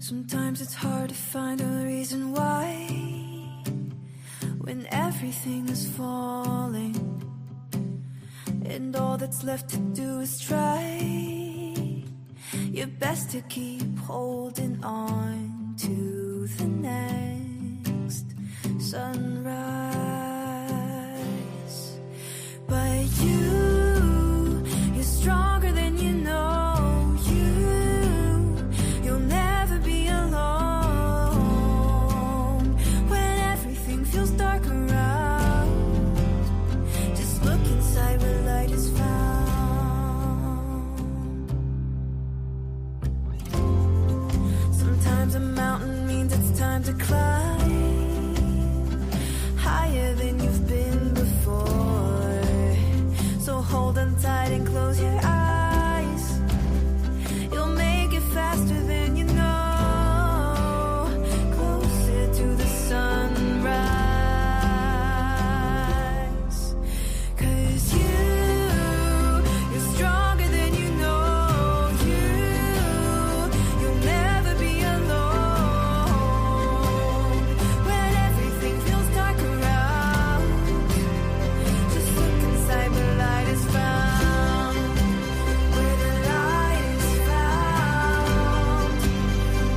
Sometimes it's hard to find a reason why, when everything is falling and all that's left to do is try your best to keep holding on to the next sunrise. But you're stronger than you know. You'll never be alone when everything feels dark around. Just look inside where light is found. Sometimes a mountain means it's time to climb higher than you've been before. So hold on tight and close your eyes. You'll make it faster than you know. Closer to the sunrise. 'Cause you're stronger than you know. You'll never be alone when everything feels dark around. Just look inside where light is found. Where the light is found.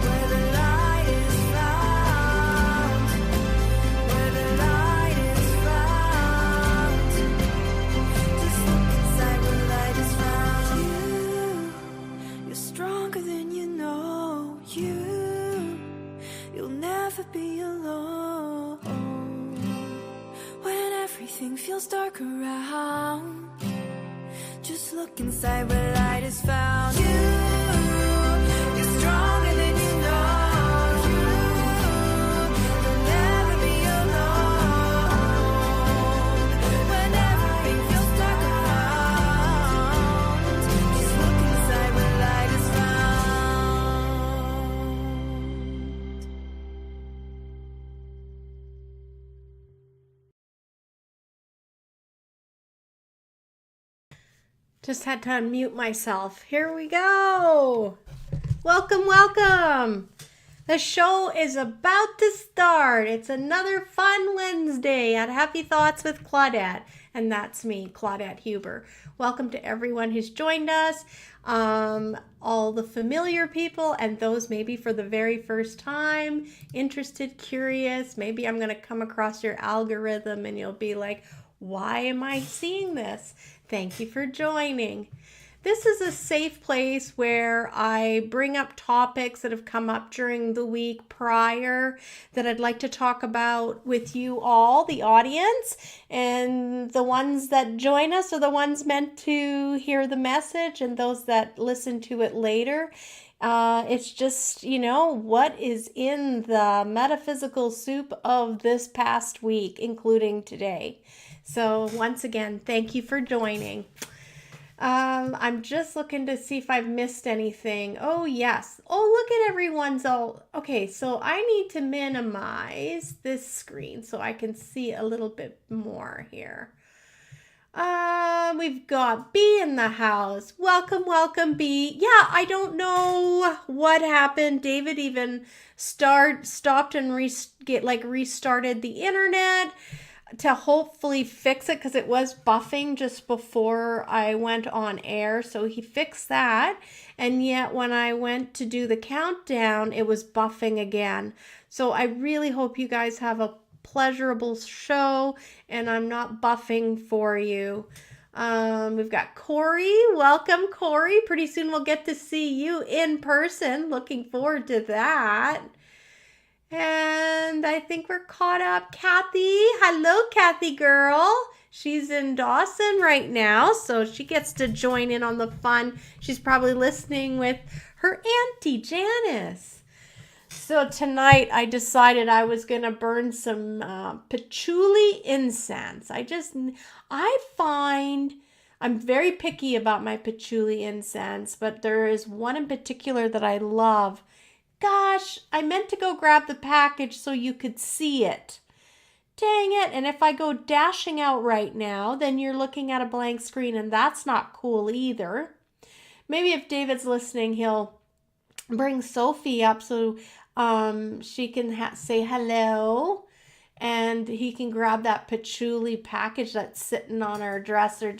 Where the light is found. Where the light is found. Just look inside where light is found. You're stronger than you know. You'll never be alone when everything feels dark around. Just look inside where light is found. You're stronger than you know. You'll never be alone when everything feels dark around. Just look inside where light is found. Just had to unmute myself. Here we go. Welcome, welcome. The show is about to start. It's another fun Wednesday at Happy Thoughts with Claudette. And that's me, Claudette Huber. Welcome to everyone who's joined us. All the familiar people and those maybe for the very first time, interested, curious. Maybe I'm going to come across your algorithm and you'll be like, why am I seeing this? Thank you for joining. This is a safe place where I bring up topics that have come up during the week prior that I'd like to talk about with you all, the audience, and the ones that join us are the ones meant to hear the message, and those that listen to it later. It's just, what is in the metaphysical soup of this past week, including today. So once again, thank you for joining. I'm just looking to see if I've missed anything. Oh, yes. Oh, look at everyone's all. Okay, so I need to minimize this screen so I can see a little bit more here. We've got B in the house. Welcome, welcome, B. Yeah, I don't know what happened. David even stopped and restarted the internet to hopefully fix it because it was buffing just before I went on air. So he fixed that. And yet when I went to do the countdown, it was buffing again. So I really hope you guys have a pleasurable show and I'm not buffing for you. We've got Corey. Welcome, Corey. Pretty soon we'll get to see you in person. Looking forward to that. And I think we're caught up. Kathy. Hello, Kathy girl. She's in Dawson right now, so she gets to join in on the fun. She's probably listening with her auntie, Janice. So tonight I decided I was going to burn some patchouli incense. I find I'm very picky about my patchouli incense, but there is one in particular that I love. Gosh, I meant to go grab the package so you could see it. Dang it. And if I go dashing out right now, then you're looking at a blank screen and that's not cool either. Maybe if David's listening, he'll bring Sophie up so she can say hello, and he can grab that patchouli package that's sitting on our dresser.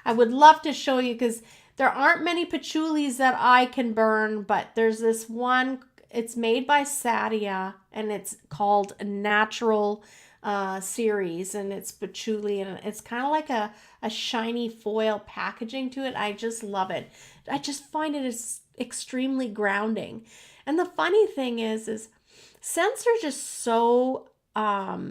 I would love to show you because there aren't many patchoulis that I can burn, but there's this one. It's made by Sadia, and it's called Natural series, and it's patchouli, and it's kind of like a shiny foil packaging to it. I just love it. I just find it is extremely grounding. And the funny thing is scents are just so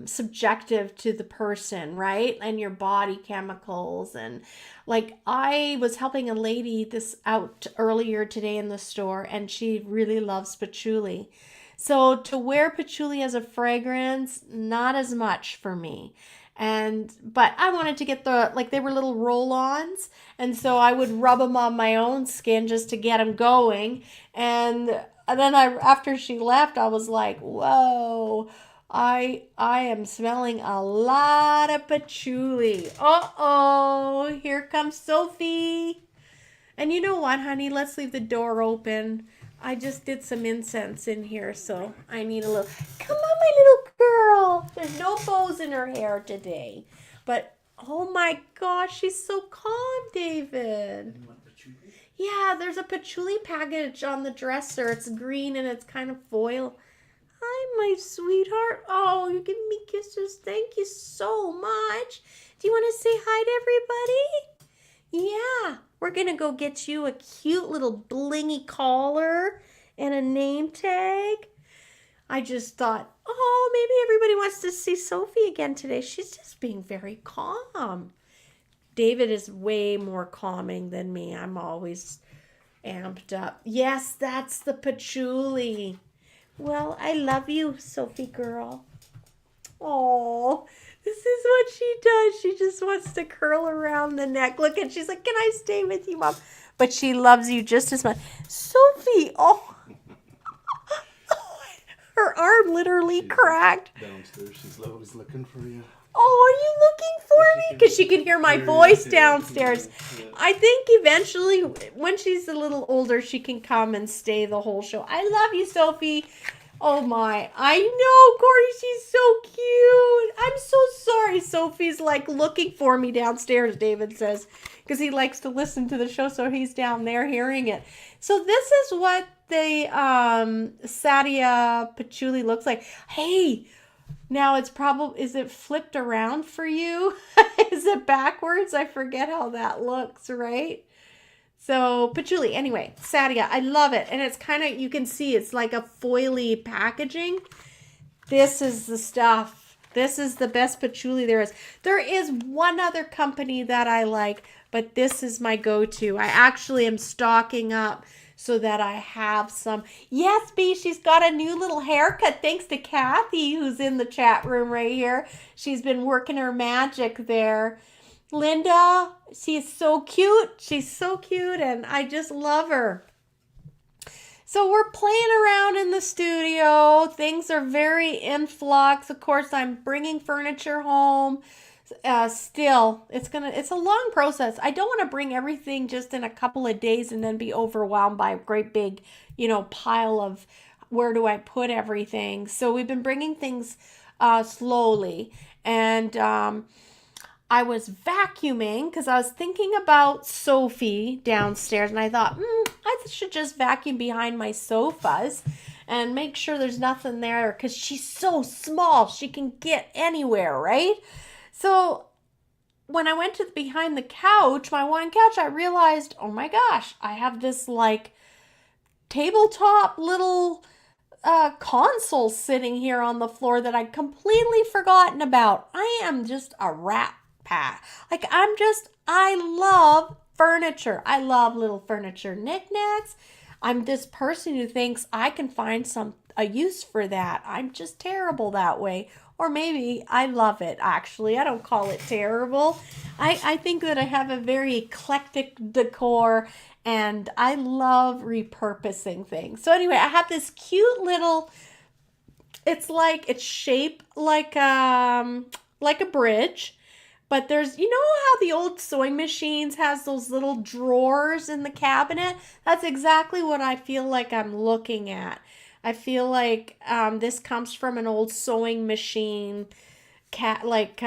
subjective to the person, right? And your body chemicals. And like, I was helping a lady this out earlier today in the store, and she really loves patchouli. So to wear patchouli as a fragrance, not as much for me. But I wanted to get they were little roll-ons, and so I would rub them on my own skin just to get them going. And then after she left, I was like, whoa, I am smelling a lot of patchouli. Uh-oh, here comes Sophie. And you know what, honey? Let's leave the door open. I just did some incense in here, so I need a little. Come on, my little girl. There's no bows in her hair today. But, oh my gosh, she's so calm, David. You want patchouli? Yeah, there's a patchouli package on the dresser. It's green and it's kind of foil. Hi, my sweetheart. Oh, you're giving me kisses. Thank you so much. Do you want to say hi to everybody? Yeah, we're going to go get you a cute little blingy collar and a name tag. I just thought, oh, maybe everybody wants to see Sophie again today. She's just being very calm. David is way more calming than me. I'm always amped up. Yes, that's the patchouli. Well, I love you, Sophie girl. Oh, this is what she does. She just wants to curl around the neck. Look, and she's like, can I stay with you, Mom? But she loves you just as much. Sophie, oh. Her arm literally cracked. Downstairs, she's always looking for you. Oh, are you looking for me? Because she can hear my voice downstairs. I think eventually, when she's a little older, she can come and stay the whole show. I love you, Sophie. Oh my, I know, Corey, she's so cute. I'm so sorry Sophie's like looking for me downstairs, David says, because he likes to listen to the show, so he's down there hearing it. So this is what the Sadia patchouli looks like. Hey, now it's probably, is it flipped around for you? Is it backwards? I forget how that looks, right? So patchouli, anyway, Sadia, I love it. And it's kind of, you can see it's like a foily packaging. This is the stuff. This is the best patchouli there is. There is one other company that I like, but this is my go-to. I actually am stocking up so that I have some. Yes, B, she's got a new little haircut thanks to Kathy, who's in the chat room right here. She's been working her magic there. Linda, she's so cute. She's so cute, and I just love her. So we're playing around in the studio. Things are very in flux. Of course, I'm bringing furniture home. Still, it's a long process. I don't want to bring everything just in a couple of days and then be overwhelmed by a great big, pile of where do I put everything. So we've been bringing things slowly, and I was vacuuming because I was thinking about Sophie downstairs, and I thought, I should just vacuum behind my sofas and make sure there's nothing there because she's so small. She can get anywhere, right? So when I went to behind the couch, my wine couch, I realized, oh my gosh, I have this like tabletop little console sitting here on the floor that I'd completely forgotten about. I am just a rat pack. I love furniture. I love little furniture knickknacks. I'm this person who thinks I can find a use for that. I'm just terrible that way. Or maybe I love it, actually. I don't call it terrible. I think that I have a very eclectic decor, and I love repurposing things. So anyway, I have this cute little, it's shaped like a bridge, But there's, you know how the old sewing machines has those little drawers in the cabinet? That's exactly what I feel like I'm looking at. I feel like this comes from an old sewing machine, cabinetry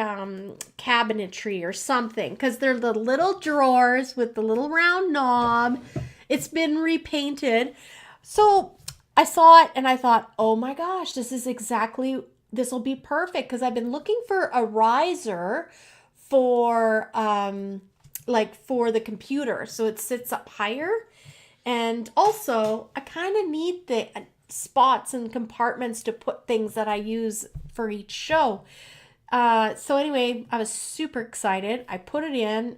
or something. Because they're the little drawers with the little round knob. It's been repainted. So I saw it and I thought, oh my gosh, this will be perfect. Because I've been looking for a riser for for the computer, so it sits up higher. And also I kind of need the spots and compartments to put things that I use for each show. So anyway, I was super excited. I put it in.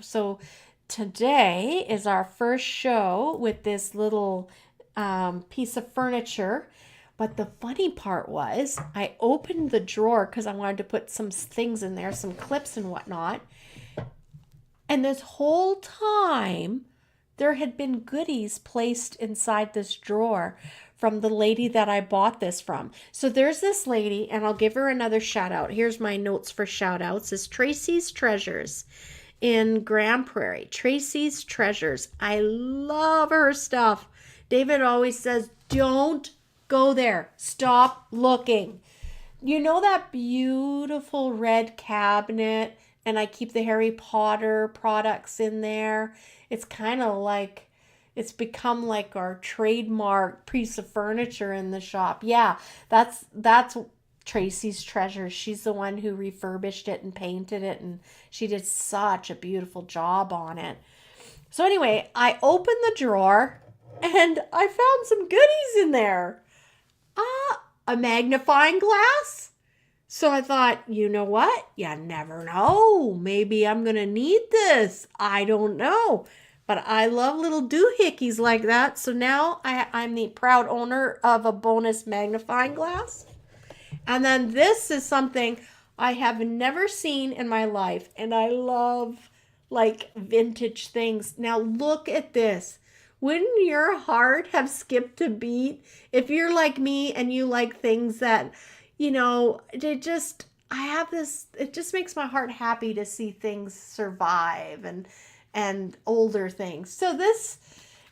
So today is our first show with this little piece of furniture. But the funny part was I opened the drawer because I wanted to put some things in there, some clips and whatnot. And this whole time, there had been goodies placed inside this drawer from the lady that I bought this from. So there's this lady, and I'll give her another shout out. Here's my notes for shout outs. It's Tracy's Treasures in Grand Prairie. Tracy's Treasures. I love her stuff. David always says, don't go there. Stop looking. You know that beautiful red cabinet, and I keep the Harry Potter products in there. It's kind of like, it's become like our trademark piece of furniture in the shop. Yeah, that's Tracy's Treasures. She's the one who refurbished it and painted it, and she did such a beautiful job on it. So anyway, I opened the drawer and I found some goodies in there. A magnifying glass. So I thought, you know what? You never know. Maybe I'm going to need this. I don't know. But I love little doohickeys like that. So now I'm the proud owner of a bonus magnifying glass. And then this is something I have never seen in my life. And I love like vintage things. Now look at this. Wouldn't your heart have skipped a beat if you're like me and you like things that, you know, it just makes my heart happy to see things survive and older things. So this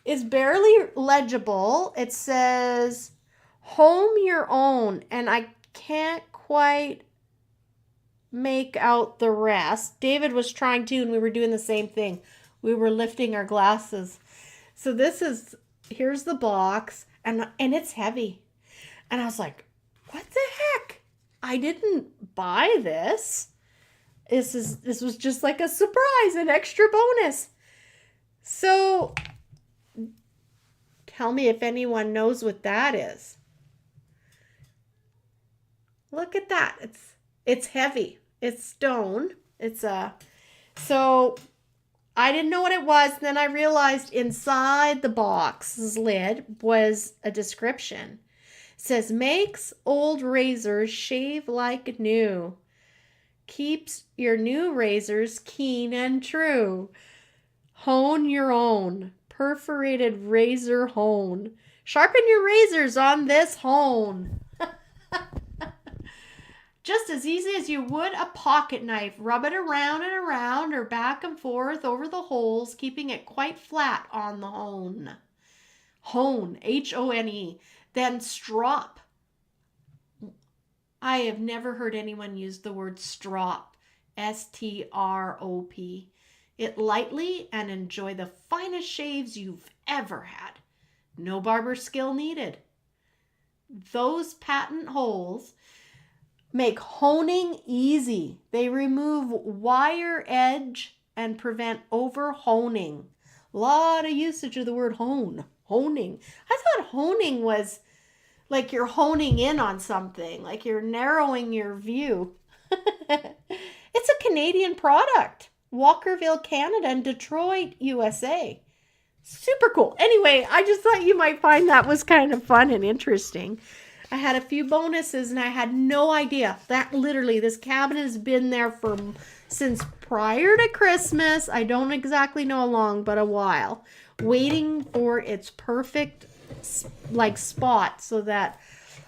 is barely legible. It says home your own, and I can't quite make out the rest. David was trying to, and we were doing the same thing. We were lifting our glasses. So here's the box, and it's heavy. And I was like, what the heck? I didn't buy this. This was just like a surprise, an extra bonus. So tell me if anyone knows what that is. Look at that. It's heavy. It's stone. So I didn't know what it was. Then I realized inside the box's lid was a description. It says, makes old razors shave like new. Keeps your new razors keen and true. Hone your own. Perforated razor hone. Sharpen your razors on this hone. Just as easy as you would a pocket knife. Rub it around and around or back and forth over the holes, keeping it quite flat on the hone. Hone, H-O-N-E. Then strop. I have never heard anyone use the word strop. S-T-R-O-P. It lightly and enjoy the finest shaves you've ever had. No barber skill needed. Those patent holes make honing easy. They remove wire edge and prevent over honing. A lot of usage of the word hone. Honing. I thought honing was like you're honing in on something, like you're narrowing your view. It's a Canadian product. Walkerville, Canada, and Detroit, USA. Super cool. Anyway, I just thought you might find that was kind of fun and interesting. I had a few bonuses and I had no idea that literally this cabinet has been there since prior to Christmas. I don't exactly know how long, but a while, waiting for its perfect spot so that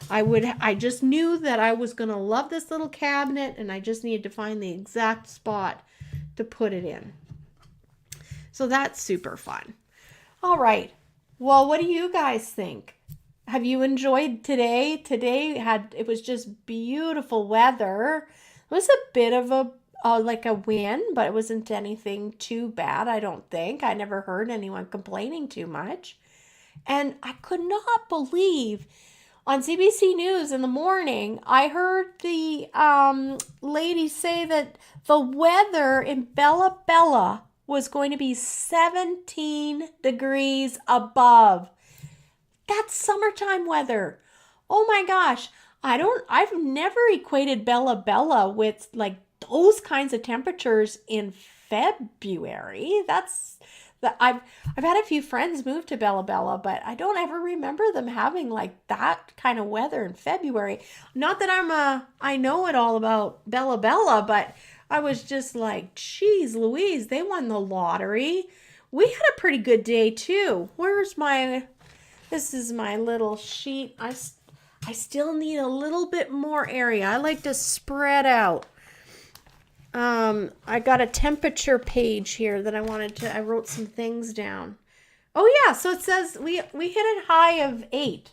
I just knew that I was going to love this little cabinet, and I just needed to find the exact spot to put it in. So that's super fun. All right. Well, what do you guys think? Have you enjoyed today? Today it was just beautiful weather. It was a bit of like a wind, but it wasn't anything too bad, I don't think. I never heard anyone complaining too much. And I could not believe on CBC News in the morning, I heard the lady say that the weather in Bella Bella was going to be 17 degrees above. That's summertime weather. Oh my gosh. I've never equated Bella Bella with like those kinds of temperatures in February. I've had a few friends move to Bella Bella, but I don't ever remember them having like that kind of weather in February. Not that I know it all about Bella Bella, but I was just like, geez Louise, they won the lottery. We had a pretty good day too. This is my little sheet. I still need a little bit more area. I like to spread out. I got a temperature page here that I wrote some things down. Oh yeah, so it says we hit a high of 8.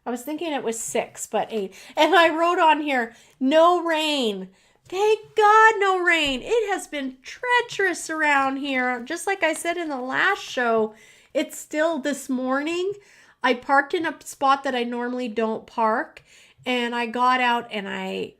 I was thinking it was 6, but 8. And I wrote on here, no rain. Thank God no rain. It has been treacherous around here. Just like I said in the last show, it's still this morning. I parked in a spot that I normally don't park, and I got out and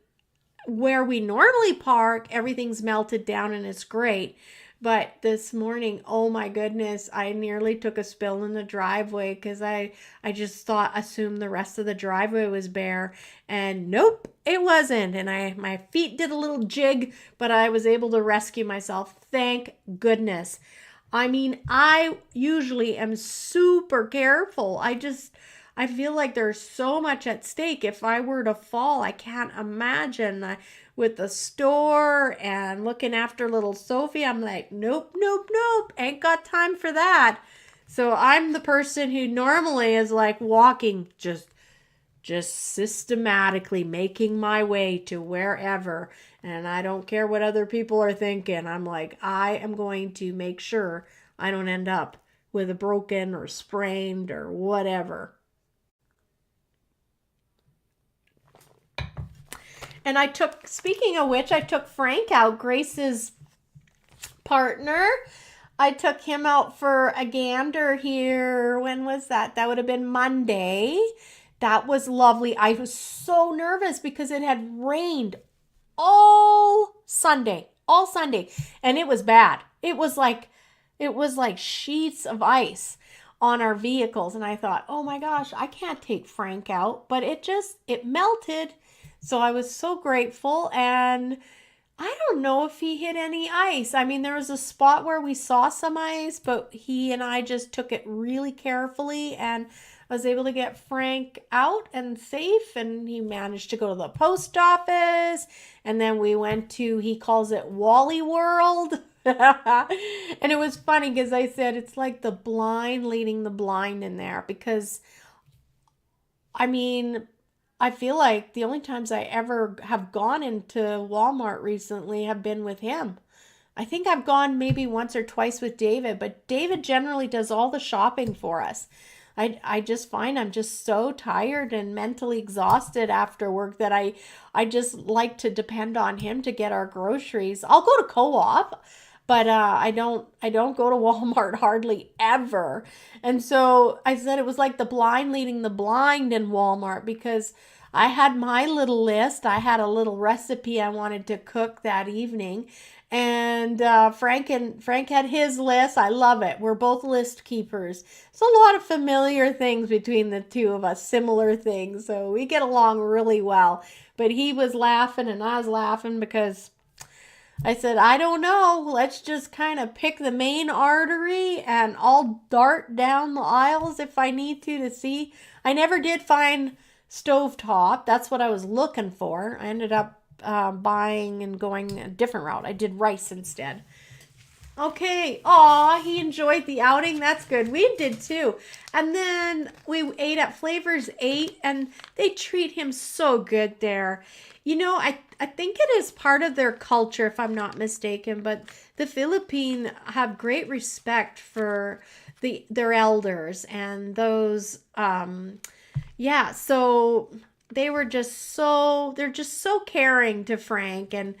where we normally park, everything's melted down and it's great. But this morning, oh my goodness, I nearly took a spill in the driveway because I just assumed the rest of the driveway was bare, and nope, it wasn't. And my feet did a little jig, but I was able to rescue myself. Thank goodness. I mean, I usually am super careful. I feel like there's so much at stake. If I were to fall, I can't imagine with the store and looking after little Sophie. I'm like, nope, ain't got time for that. So I'm the person who normally is like walking, just systematically making my way to wherever. And I don't care what other people are thinking. I'm like, I am going to make sure I don't end up with a broken or sprained or whatever. And speaking of which, I took Frank out, Grace's partner. I took him out for a gander here. When was that? That would have been Monday. That was lovely. I was so nervous because it had rained all Sunday. And it was bad. It was like sheets of ice on our vehicles. And I thought, oh my gosh, I can't take Frank out. But it melted. So I was so grateful, and I don't know if he hit any ice. I mean, there was a spot where we saw some ice, but he and I just took it really carefully, and I was able to get Frank out and safe, and he managed to go to the post office, and then we went to, he calls it Wally World. And it was funny because I said it's like the blind leading the blind in there, because I mean, I feel like the only times I ever have gone into Walmart recently have been with him. I think I've gone maybe once or twice with David, but David generally does all the shopping for us. I just find I'm just so tired and mentally exhausted after work that I just like to depend on him to get our groceries. I'll go to Co-op, but I don't go to Walmart hardly ever. And so I said it was like the blind leading the blind in Walmart, because I had my little list. I had a little recipe I wanted to cook that evening. And Frank had his list. I love it. We're both list keepers. It's a lot of familiar things between the two of us, similar things. So we get along really well. But he was laughing and I was laughing because I said, I don't know. Let's just kind of pick the main artery and I'll dart down the aisles if I need to see. I never did find stovetop. That's what I was looking for. I ended up buying and going a different route. I did rice instead. Okay. Aw, he enjoyed the outing. That's good. We did too. And then we ate at Flavors 8 and they treat him so good there. You know, I think it is part of their culture, if I'm not mistaken, but the Philippines have great respect for their elders and those yeah, so they're just so caring to Frank, and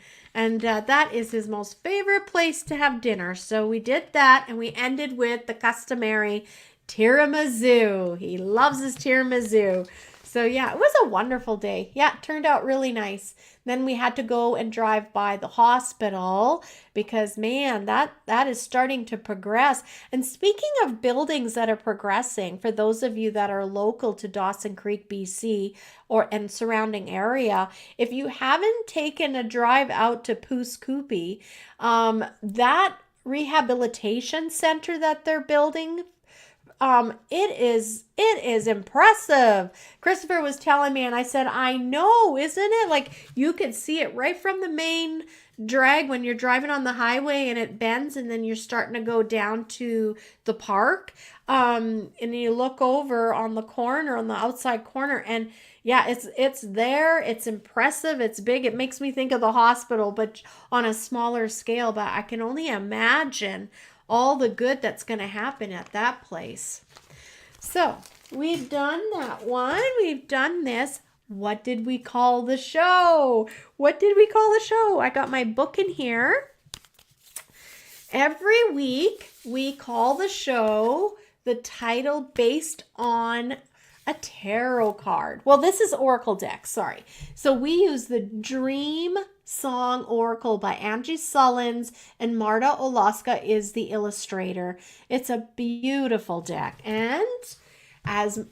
that is his most favorite place to have dinner. So we did that, and we ended with the customary tiramisu. He loves his tiramisu. So yeah, it was a wonderful day. Yeah, it turned out really nice. Then we had to go and drive by the hospital because man, that is starting to progress. And speaking of buildings that are progressing, for those of you that are local to Dawson Creek, BC, and surrounding area, if you haven't taken a drive out to Poos Koopy, that rehabilitation center that they're building, it is impressive. Kristofer was telling me, and I said, I know, isn't it? Like you could see it right from the main drag when you're driving on the highway and it bends, and then you're starting to go down to the park. And you look over on the corner, on the outside corner, and yeah, it's there. It's impressive. It's big. It makes me think of the hospital, but on a smaller scale. But I can only imagine all the good that's going to happen at that place. So we've done that one. We've done this. What did we call the show? What did we call the show? I got my book in here. Every week we call the show the title based on a tarot card. Well, this is Oracle deck, sorry. So we use the Dream Song Oracle by ANGI SULLINS, and MARTA ORLOWSKA is the illustrator. It's a beautiful deck. And as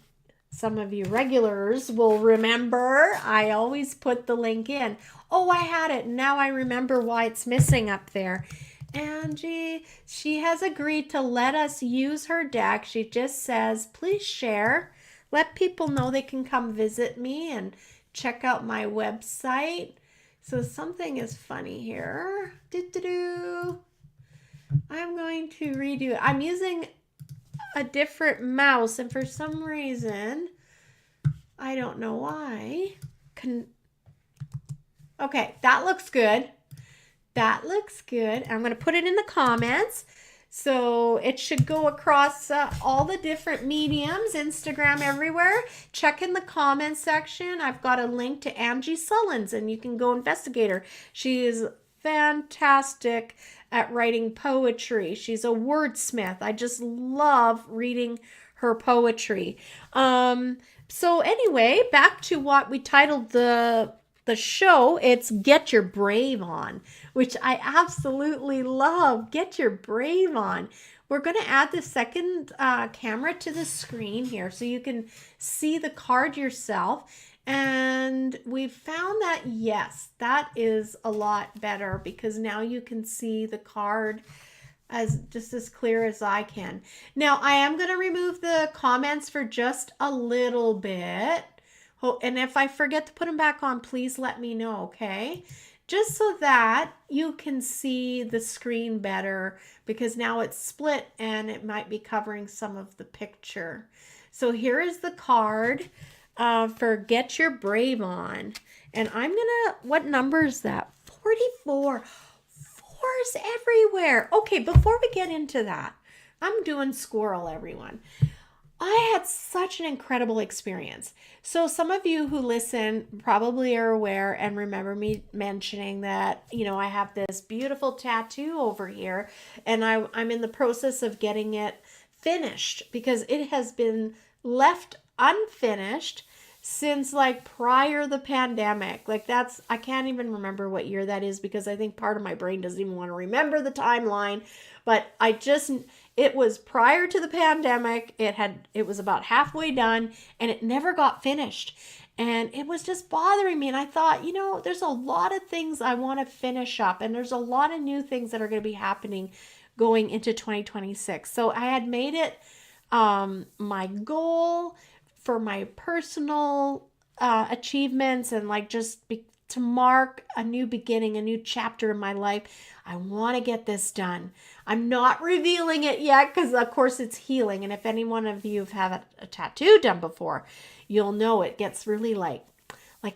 some of you regulars will remember, I always put the link in. Oh, I had it. Now I remember why it's missing up there. Angie, she has agreed to let us use her deck. She just says, please share. Let people know they can come visit me and check out my website. So something is funny here. I'm going to redo it. I'm using a different mouse, and for some reason, I don't know why. Okay, that looks good. That looks good. I'm going to put it in the comments. So it should go across all the different mediums, Instagram, everywhere. Check in the comments section. I've got a link to ANGI SULLINS, and you can go investigate her. She is fantastic at writing poetry. She's a wordsmith. I just love reading her poetry. So anyway, back to what we titled the show. It's Get Your Brave On, which I absolutely love. Get your brave on. We're going to add the second camera to the screen here so you can see the card yourself. And we've found that, yes, that is a lot better because now you can see the card just as clear as I can. Now, I am going to remove the comments for just a little bit. Oh, and if I forget to put them back on, please let me know, okay? Just so that you can see the screen better, because now it's split and it might be covering some of the picture. So here is the card for Get Your Brave On. And I'm gonna, what number is that? 44. Fours everywhere. Okay, before we get into that, I'm doing squirrel, everyone. I had such an incredible experience. So some of you who listen probably are aware and remember me mentioning that, you know, I have this beautiful tattoo over here, and I'm in the process of getting it finished because it has been left unfinished since like prior the pandemic. Like I can't even remember what year that is because I think part of my brain doesn't even want to remember the timeline, but it was prior to the pandemic. It was about halfway done and it never got finished. And it was just bothering me. And I thought, you know, there's a lot of things I want to finish up, and there's a lot of new things that are going to be happening going into 2026. So I had made it my goal for my personal achievements and like just to mark a new beginning, a new chapter in my life. I want to get this done. I'm not revealing it yet because, of course, it's healing. And if any one of you have had a tattoo done before, you'll know it gets really like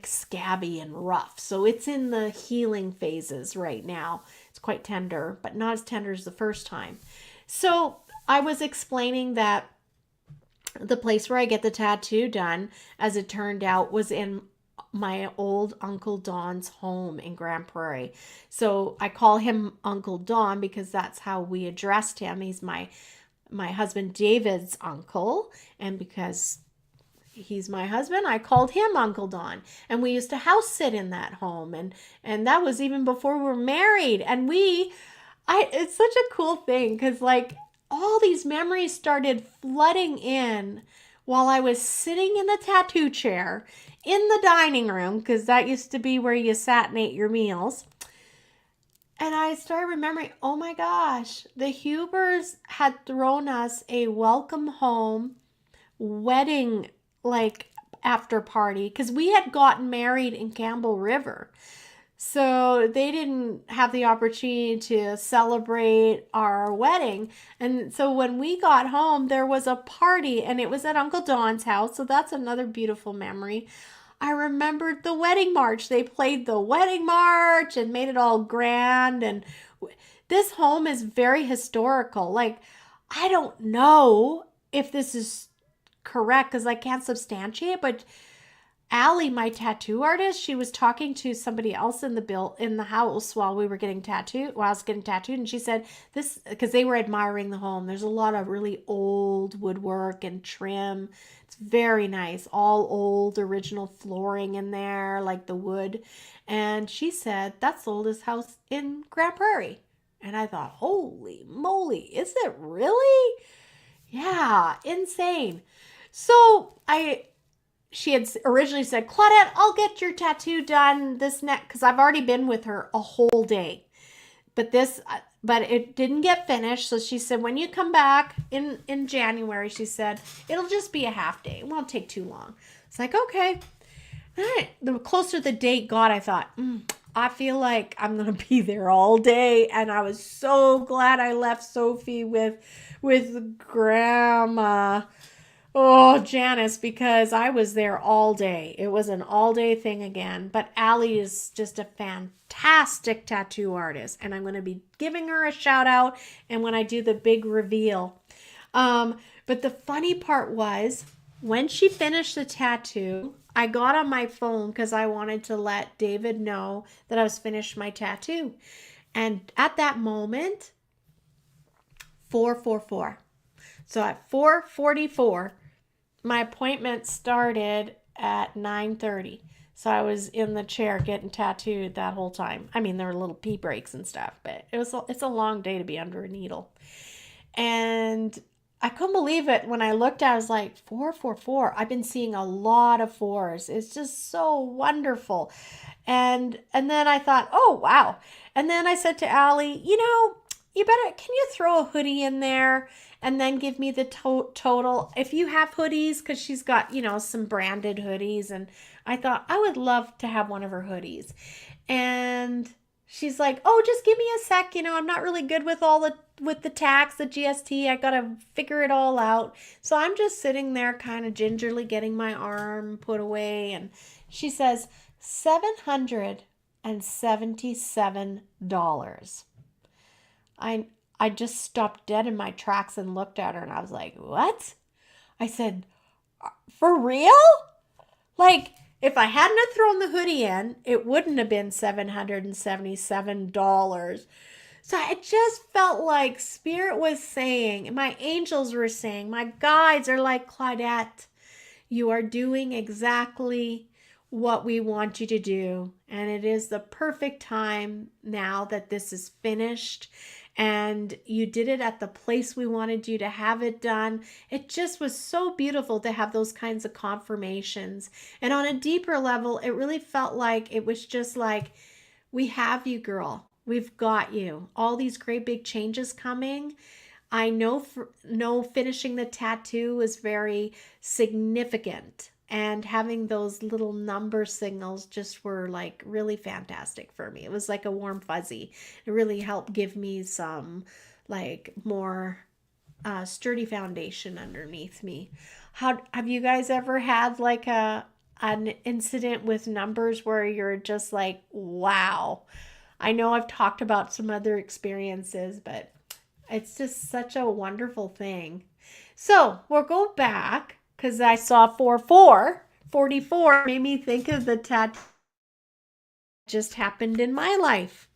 scabby and rough. So it's in the healing phases right now. It's quite tender, but not as tender as the first time. So I was explaining that the place where I get the tattoo done, as it turned out, was in my old Uncle Don's home in Grand Prairie. So I call him Uncle Don because that's how we addressed him. He's my husband David's uncle, and because he's my husband, I called him Uncle Don. And we used to house sit in that home, and that was even before we were married. And it's such a cool thing because like all these memories started flooding in while I was sitting in the tattoo chair in the dining room, because that used to be where you sat and ate your meals. And I started remembering, oh my gosh, the Hubers had thrown us a welcome home wedding like after party, because we had gotten married in Campbell River. So they didn't have the opportunity to celebrate our wedding. And so when we got home, there was a party, and it was at Uncle Don's house. So that's another beautiful memory. I remembered the wedding march. They played the wedding march and made it all grand. And this home is very historical. Like, I don't know if this is correct because I can't substantiate, but Allie, my tattoo artist, she was talking to somebody else in the house while we were getting tattooed, while I was getting tattooed, and she said this because they were admiring the home. There's a lot of really old woodwork and trim. It's very nice, all old original flooring in there, like the wood. And she said that's the oldest house in Grand Prairie. And I thought, holy moly, is it really? Yeah, insane. So she had originally said, Claudette, I'll get your tattoo done this next, because I've already been with her a whole day. But it didn't get finished. So she said, when you come back in January, she said, it'll just be a half day. It won't take too long. It's like, okay. All right. The closer the date got, I thought, I feel like I'm going to be there all day. And I was so glad I left Sophie with Grandma. Oh, Janice, because I was there all day. It was an all-day thing again. But Allie is just a fantastic tattoo artist, and I'm going to be giving her a shout-out and when I do the big reveal. But the funny part was, when she finished the tattoo, I got on my phone because I wanted to let David know that I was finished my tattoo. And at that moment, 4:44. So at 4:44, my appointment started at 9:30. So I was in the chair getting tattooed that whole time. I mean, there were little pee breaks and stuff, but it's a long day to be under a needle. And I couldn't believe it when I looked at it. I was like, 444. I've been seeing a lot of fours. It's just so wonderful. And then I thought, oh, wow. And then I said to Allie, can you throw a hoodie in there and then give me the total? If you have hoodies, because she's got, some branded hoodies. And I thought I would love to have one of her hoodies. And she's like, oh, just give me a sec. I'm not really good with with the tax, the GST. I got to figure it all out. So I'm just sitting there kind of gingerly getting my arm put away. And she says, $777. I just stopped dead in my tracks and looked at her, and I was like, what? I said, for real? Like, if I hadn't have thrown the hoodie in, it wouldn't have been $777. So it just felt like Spirit was saying, my angels were saying, my guides are like, Claudette, you are doing exactly what we want you to do. And it is the perfect time now that this is finished. And you did it at the place we wanted you to have it done. It just was so beautiful to have those kinds of confirmations. And on a deeper level, it really felt like it was just like, we have you, girl. We've got you. All these great big changes coming. I know finishing the tattoo is very significant. and having those little number signals just were like really fantastic for me. It was like a warm fuzzy. It really helped give me some like more sturdy foundation underneath me. How have you guys ever had like an incident with numbers where you're just like, wow? I know I've talked about some other experiences, but it's just such a wonderful thing. So we'll go back because I saw 44 made me think of the tattoo just happened in my life.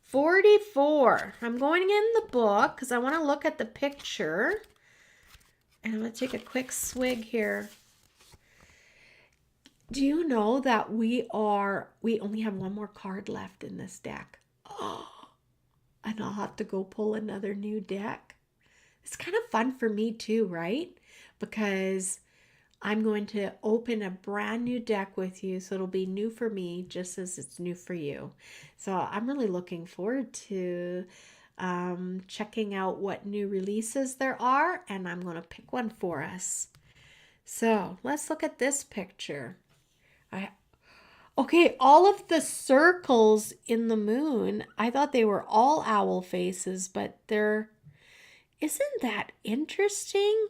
44. I'm going in the book because I want to look at the picture. And I'm going to take a quick swig here. Do you know that we only have one more card left in this deck? Oh, and I'll have to go pull another new deck. It's kind of fun for me too, right? Because I'm going to open a brand new deck with you, so it'll be new for me just as it's new for you. So I'm really looking forward to checking out what new releases there are, and I'm going to pick one for us. So let's look at this picture. Okay, all of the circles in the moon, I thought they were all owl faces, but isn't that interesting?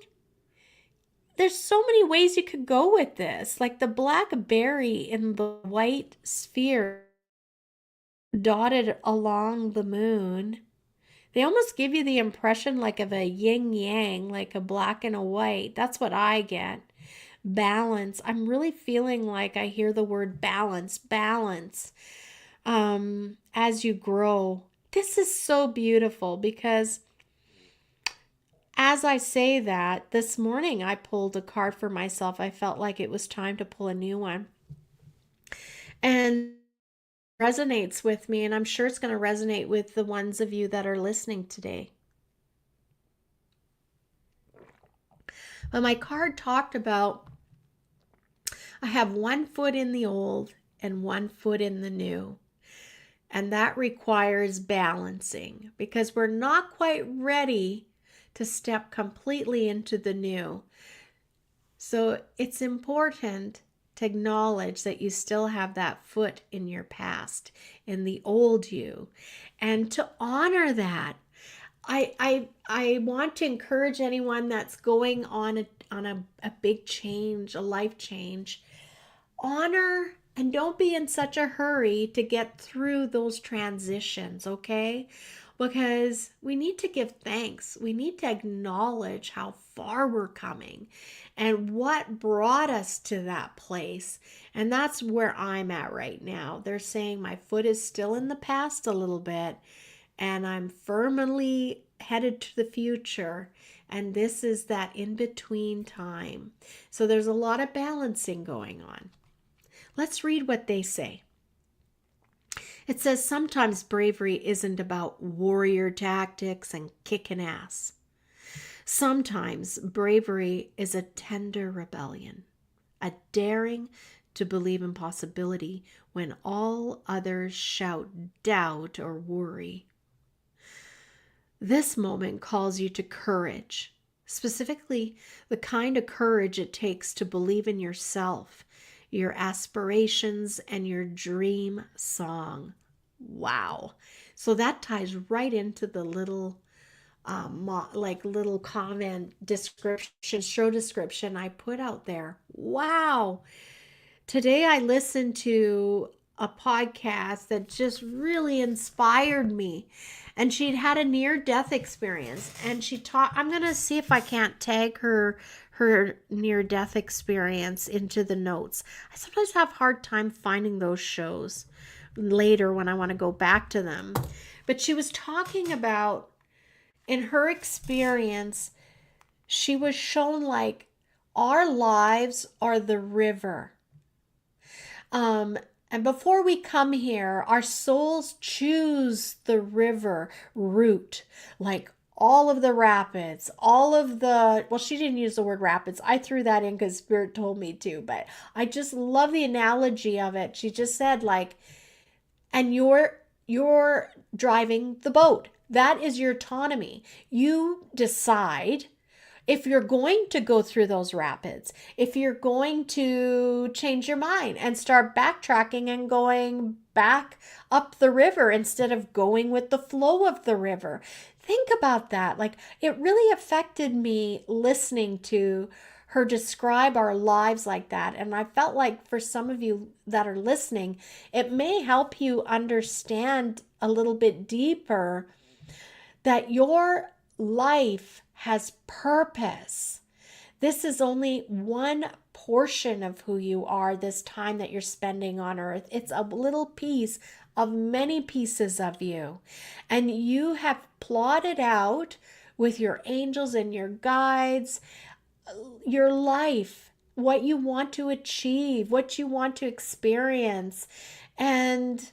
There's so many ways you could go with this. Like the black berry in the white sphere dotted along the moon. They almost give you the impression like of a yin yang, like a black and a white. That's what I get. Balance. I'm really feeling like I hear the word balance, as you grow. This is so beautiful because as I say that, this morning I pulled a card for myself. I felt like it was time to pull a new one. And it resonates with me, and I'm sure it's going to resonate with the ones of you that are listening today. But my card talked about I have 1 foot in the old and 1 foot in the new. And that requires balancing because we're not quite ready to step completely into the new. So it's important to acknowledge that you still have that foot in your past, in the old you, and to honor that. I want to encourage anyone that's going on a big change, a life change. Honor and don't be in such a hurry to get through those transitions, okay? Because we need to give thanks. We need to acknowledge how far we're coming and what brought us to that place. And that's where I'm at right now. They're saying my foot is still in the past a little bit, and I'm firmly headed to the future. And this is that in-between time. So there's a lot of balancing going on. Let's read what they say. It says, sometimes bravery isn't about warrior tactics and kicking ass. Sometimes bravery is a tender rebellion, a daring to believe in possibility when all others shout doubt or worry. This moment calls you to courage, specifically the kind of courage it takes to believe in yourself, your aspirations, and your dream song. Wow. So that ties right into the little little comment description, show description I put out there. Wow. Today I listened to a podcast that just really inspired me. And she'd had a near-death experience. And she taught, I'm going to see if I can't tag her near-death experience into the notes. I sometimes have a hard time finding those shows later when I want to go back to them. But she was talking about, in her experience, she was shown like our lives are the river. And before we come here, our souls choose the river route, like all of the rapids, well, she didn't use the word rapids. I threw that in because Spirit told me to, but I just love the analogy of it. She just said like, and you're driving the boat. That is your autonomy. You decide if you're going to go through those rapids, if you're going to change your mind and start backtracking and going back up the river instead of going with the flow of the river. Think about that. Like, it really affected me listening to her describe our lives like that. And I felt like for some of you that are listening, it may help you understand a little bit deeper that your life has purpose. This is only one portion of who you are this time that you're spending on earth. It's a little piece of many pieces of you. And you have plotted out with your angels and your guides your life, what you want to achieve, what you want to experience. And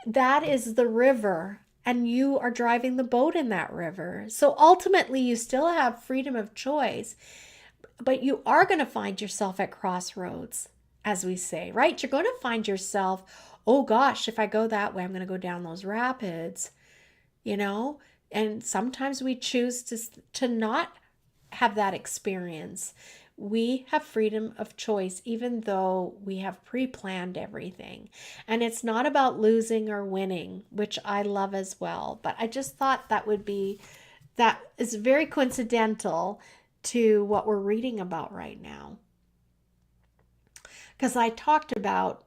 that is the river. And you are driving the boat in that river. So ultimately, you still have freedom of choice, but you are going to find yourself at crossroads, as we say, right? You're going to find yourself, oh gosh, if I go that way, I'm going to go down those rapids, you know? And sometimes we choose to not have that experience. We have freedom of choice, even though we have pre-planned everything. And it's not about losing or winning, which I love as well. But I just thought that is very coincidental to what we're reading about right now. Because I talked about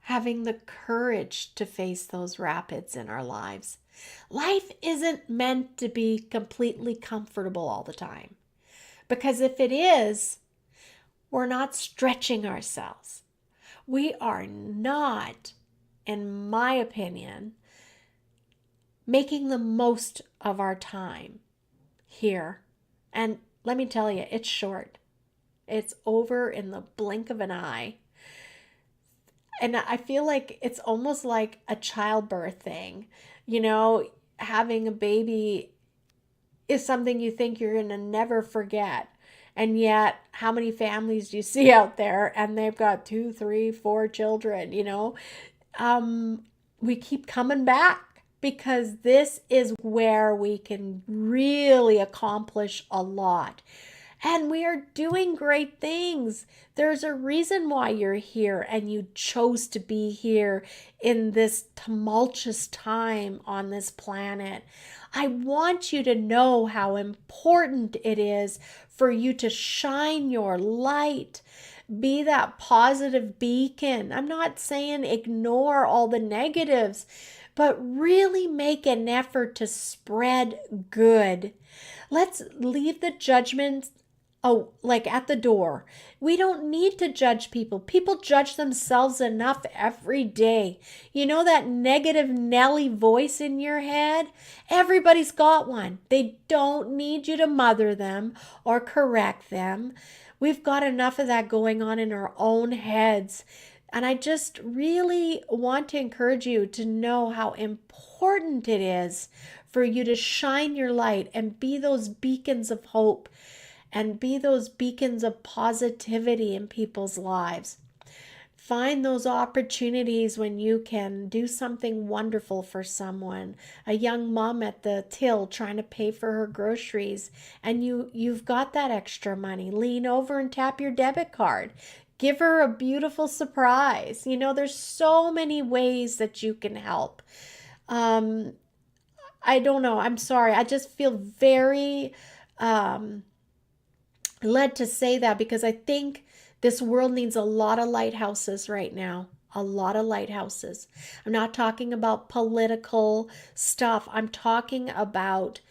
having the courage to face those rapids in our lives. Life isn't meant to be completely comfortable all the time. Because if it is, we're not stretching ourselves. We are not, in my opinion, making the most of our time here. And let me tell you, it's short. It's over in the blink of an eye. And I feel like it's almost like a childbirth thing. You know, having a baby is something you think you're going to never forget. And yet, how many families do you see out there and they've got 2, 3, 4 children, you know? We keep coming back because this is where we can really accomplish a lot. And we are doing great things. There's a reason why you're here and you chose to be here in this tumultuous time on this planet. I want you to know how important it is for you to shine your light. Be that positive beacon. I'm not saying ignore all the negatives, but really make an effort to spread good. Let's leave the judgment like at the door. We don't need to judge people. People judge themselves enough every day. You know that negative Nelly voice in your head? Everybody's got one. They don't need you to mother them or correct them. We've got enough of that going on in our own heads. And I just really want to encourage you to know how important it is for you to shine your light and be those beacons of hope and be those beacons of positivity in people's lives. Find those opportunities when you can do something wonderful for someone. A young mom at the till trying to pay for her groceries, and you've got that extra money. Lean over and tap your debit card. Give her a beautiful surprise. You know, there's so many ways that you can help. I don't know. I'm sorry. I just feel very led to say that because I think this world needs a lot of lighthouses right now. A lot of lighthouses. I'm not talking about political stuff. I'm talking about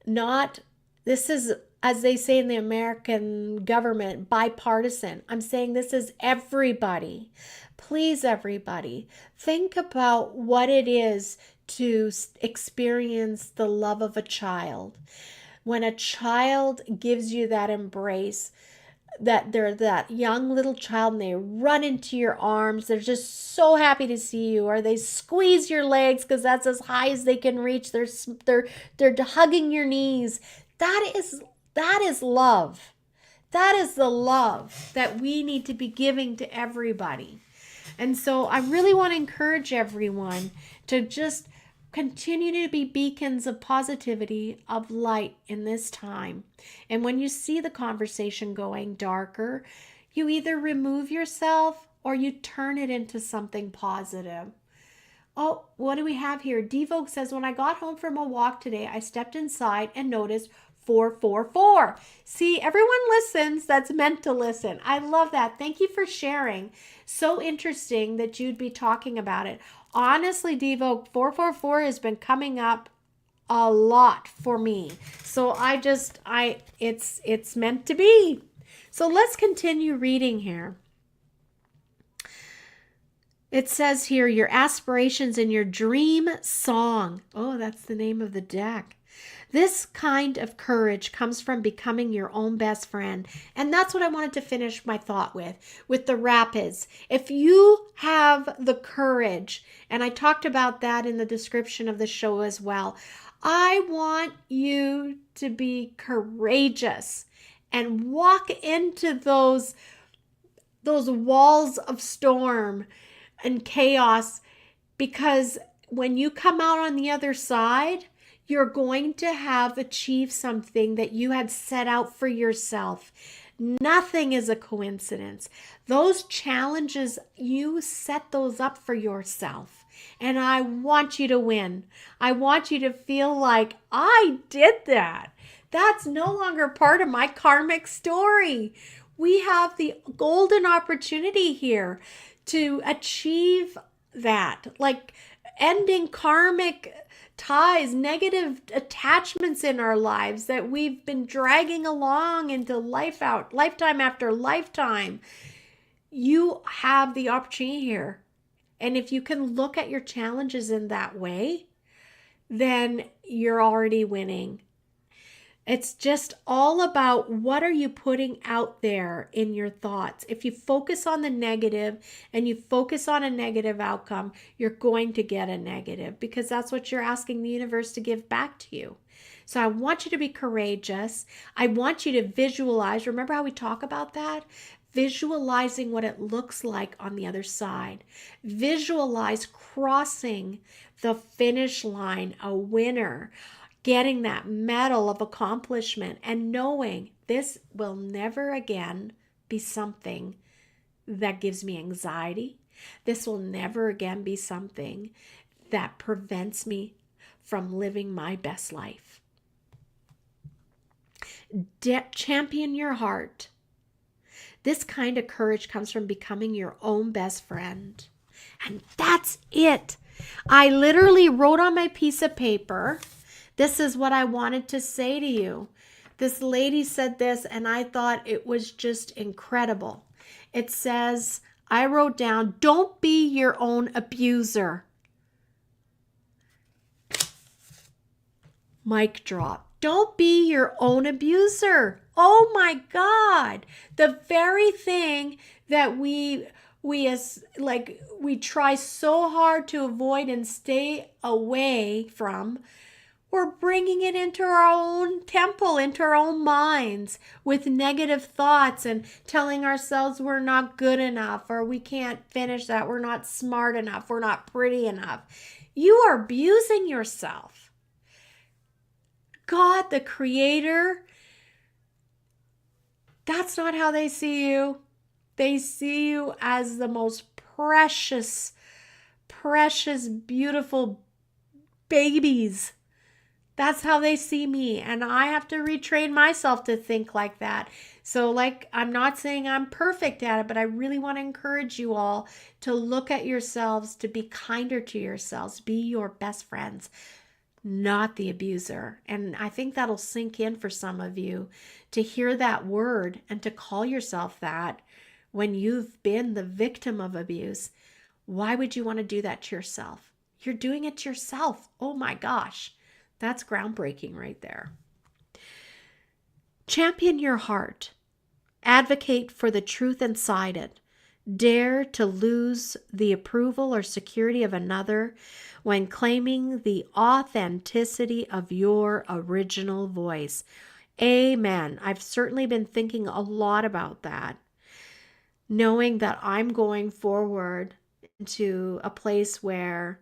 this is, as they say in the American government, bipartisan. I'm saying this is everybody. Please, everybody, think about what it is to experience the love of a child. When a child gives you that embrace, that they're that young little child and they run into your arms, they're just so happy to see you, or they squeeze your legs because that's as high as they can reach. They're hugging your knees. That is love. That is the love that we need to be giving to everybody. And so I really want to encourage everyone to just Continue to be beacons of positivity, of light in this time. And when you see the conversation going darker, you either remove yourself or you turn it into something positive. Oh, what do we have here? Devoke says, when I got home from a walk today, I stepped inside and noticed 444. See, everyone listens that's meant to listen. I love that. Thank you for sharing. So interesting that you'd be talking about it. Honestly, Devoke, 444 has been coming up a lot for me. So it's meant to be. So let's continue reading here. It says here, your aspirations and your dream song. Oh, that's the name of the deck. This kind of courage comes from becoming your own best friend. And that's what I wanted to finish my thought with the rapids. If you have the courage, and I talked about that in the description of the show as well, I want you to be courageous and walk into those walls of storm and chaos, because when you come out on the other side, you're going to have achieved something that you had set out for yourself. Nothing is a coincidence. Those challenges, you set those up for yourself. And I want you to win. I want you to feel like I did that. That's no longer part of my karmic story. We have the golden opportunity here to achieve that, like ending karmic ties, negative attachments in our lives that we've been dragging along into lifetime after lifetime. You have the opportunity here. And if you can look at your challenges in that way, then you're already winning. It's just all about what are you putting out there in your thoughts. If you focus on the negative and you focus on a negative outcome, you're going to get a negative, because that's what you're asking the universe to give back to you. So I want you to be courageous. I want you to visualize. Remember how we talk about that? Visualizing what it looks like on the other side. Visualize crossing the finish line, a winner, getting that medal of accomplishment, and knowing this will never again be something that gives me anxiety. This will never again be something that prevents me from living my best life. Champion your heart. This kind of courage comes from becoming your own best friend. And that's it. I literally wrote on my piece of paper, this is what I wanted to say to you. This lady said this, and I thought it was just incredible. It says, I wrote down, don't be your own abuser. Mic drop. Don't be your own abuser. Oh my God. The very thing that we try so hard to avoid and stay away from, we're bringing it into our own temple, into our own minds with negative thoughts and telling ourselves we're not good enough, or we can't finish that, we're not smart enough, we're not pretty enough. You are abusing yourself. God, the Creator, that's not how they see you. They see you as the most precious, beautiful babies. That's how they see me, and I have to retrain myself to think like that. So I'm not saying I'm perfect at it, but I really want to encourage you all to look at yourselves, to be kinder to yourselves, be your best friends, not the abuser. And I think that'll sink in for some of you to hear that word and to call yourself that when you've been the victim of abuse. Why would you want to do that to yourself? You're doing it to yourself. Oh my gosh. That's groundbreaking right there. Champion your heart. Advocate for the truth inside it. Dare to lose the approval or security of another when claiming the authenticity of your original voice. Amen. I've certainly been thinking a lot about that. Knowing that I'm going forward into a place where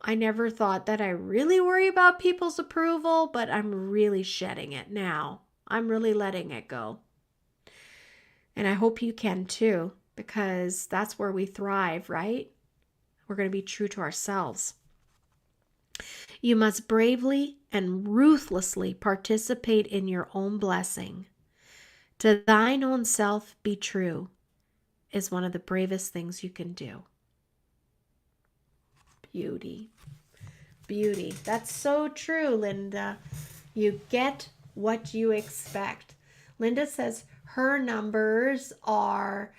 I never thought that I really worry about people's approval, but I'm really shedding it now. I'm really letting it go. And I hope you can too, because that's where we thrive, right? We're going to be true to ourselves. You must bravely and ruthlessly participate in your own blessing. To thine own self be true is one of the bravest things you can do. Beauty. Beauty. That's so true, Linda. You get what you expect. Linda says her numbers are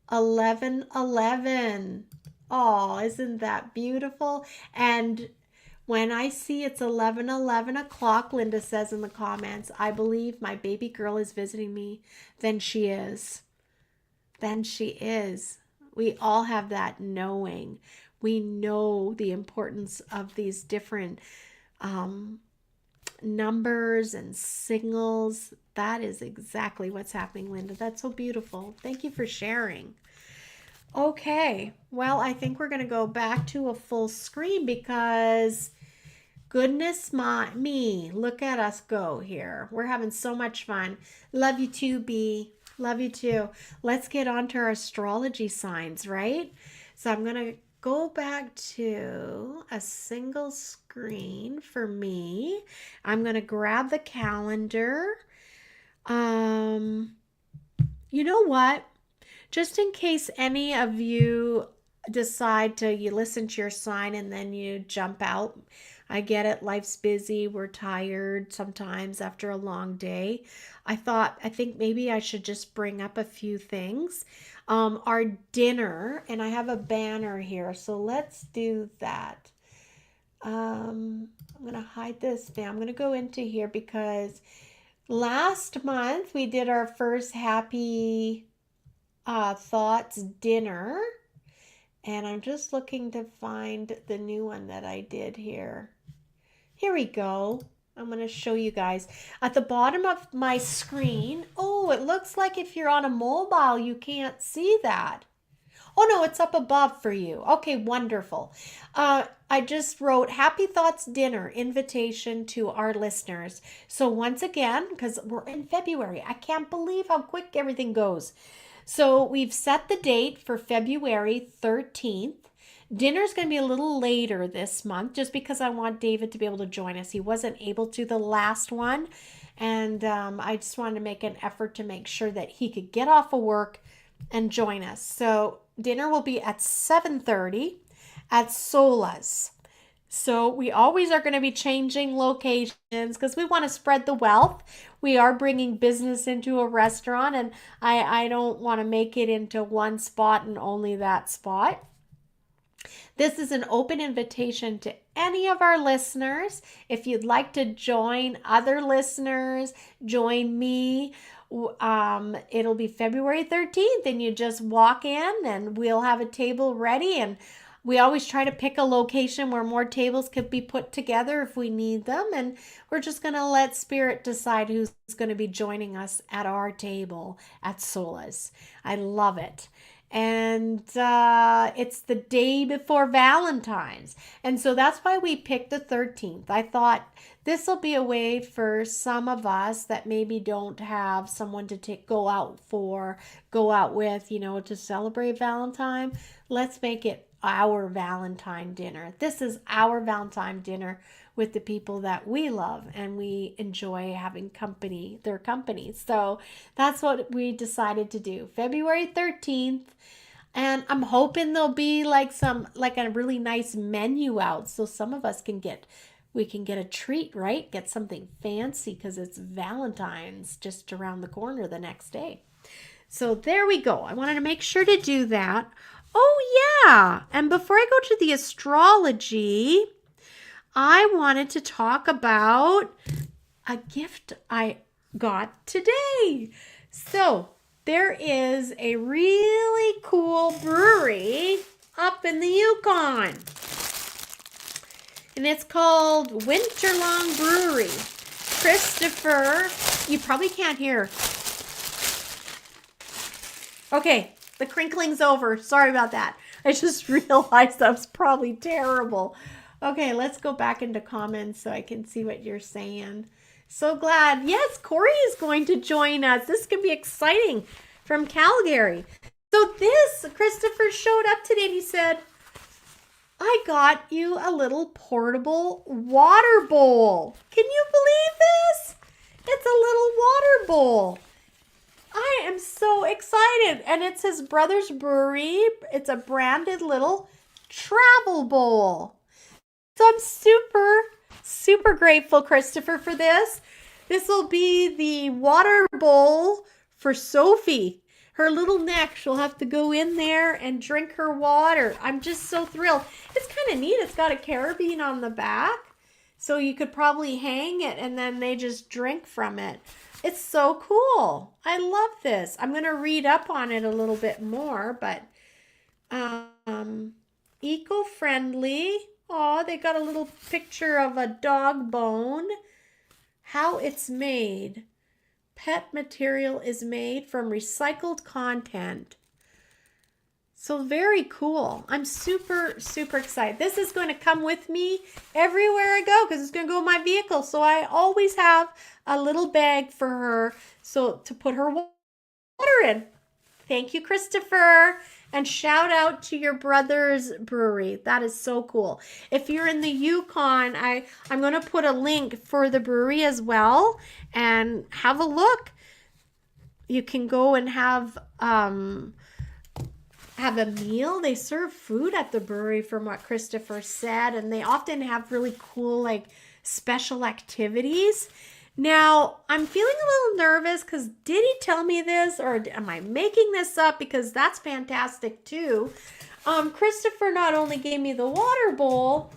1111. Oh, isn't that beautiful? And when I see it's 11 o'clock, Linda says in the comments, I believe my baby girl is visiting me. Then she is. Then she is. We all have that knowing. We know the importance of these different numbers and signals. That is exactly what's happening, Linda. That's so beautiful. Thank you for sharing. Okay, well, I think we're going to go back to a full screen because goodness me, look at us go here. We're having so much fun. Love you too, B. Love you too. Let's get on to our astrology signs, right? So I'm going to go back to a single screen for me. I'm going to grab the calendar. You know what? Just in case any of you decide to, you listen to your sign and then you jump out. I get it. Life's busy. We're tired sometimes after a long day. I think maybe I should just bring up a few things. Our dinner, and I have a banner here. So let's do that. I'm going to hide this now. I'm going to go into here because last month we did our first Happy Thoughts dinner. And I'm just looking to find the new one that I did here. Here we go. I'm going to show you guys. At the bottom of my screen, oh, it looks like if you're on a mobile, you can't see that. Oh, no, it's up above for you. Okay, wonderful. I just wrote Happy Thoughts Dinner invitation to our listeners. So once again, because we're in February, I can't believe how quick everything goes. So we've set the date for February 13th. Dinner's going to be a little later this month just because I want David to be able to join us. He wasn't able to the last one. And I just wanted to make an effort to make sure that he could get off of work and join us. So dinner will be at 7:30 at Solas. So we always are going to be changing locations because we want to spread the wealth. We are bringing business into a restaurant, and I don't want to make it into one spot and only that spot. This is an open invitation to any of our listeners. If you'd like to join other listeners, join me. It'll be February 13th, and you just walk in and we'll have a table ready, and we always try to pick a location where more tables could be put together if we need them. And we're just going to let Spirit decide who's going to be joining us at our table at Solas. I love it. And it's the day before Valentine's. And so that's why we picked the 13th. I thought this will be a way for some of us that maybe don't have someone to go out with, to celebrate Valentine. Let's make it our Valentine dinner. This is our Valentine dinner with the people that we love and we enjoy having their company. So that's what we decided to do. February 13th. And I'm hoping there'll be like a really nice menu out. So some of us we can get a treat, right? Get something fancy because it's Valentine's just around the corner the next day. So there we go. I wanted to make sure to do that. Oh, yeah. And before I go to the astrology, I wanted to talk about a gift I got today. So there is a really cool brewery up in the Yukon. And it's called Winterlong Brewery. Kristofer, you probably can't hear. Okay. The crinkling's over. Sorry about that. I just realized that was probably terrible. Okay, let's go back into comments so I can see what you're saying. So glad. Yes, Corey is going to join us. This can be exciting from Calgary. So this, Kristofer showed up today and he said, I got you a little portable water bowl. Can you believe this? It's a little water bowl. I am so excited. And it's his brother's brewery. It's a branded little travel bowl. So I'm super, super grateful, Kristofer, for this. This will be the water bowl for Sophie. Her little neck, she'll have to go in there and drink her water. I'm just so thrilled. It's kind of neat. It's got a carabine on the back. So you could probably hang it and then they just drink from it. It's so cool. I love this. I'm going to read up on it a little bit more, but eco-friendly. Oh, they got a little picture of a dog bone. How it's made. Pet material is made from recycled content. So very cool. I'm super, super excited. This is going to come with me everywhere I go because it's going to go in my vehicle. So I always have a little bag for her so to put her water in. Thank you, Kristofer. And shout out to your brother's brewery. That is so cool. If you're in the Yukon, I'm going to put a link for the brewery as well and have a look. You can go and have a meal. They serve food at the brewery from what Kristofer said, and they often have really cool like special activities. Now, I'm feeling a little nervous because did he tell me this or am I making this up? Because that's fantastic too. Kristofer not only gave me the water bowl,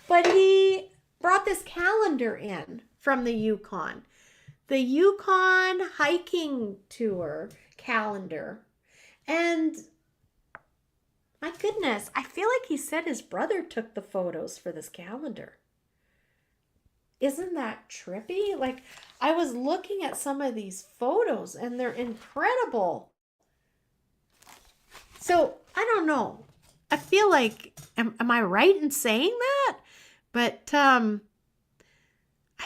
but he brought this calendar in from the Yukon. The Yukon hiking tour calendar. And my goodness, I feel like he said his brother took the photos for this calendar. Isn't that trippy? Like, I was looking at some of these photos and they're incredible. So, I don't know. I feel like, am I right in saying that? But I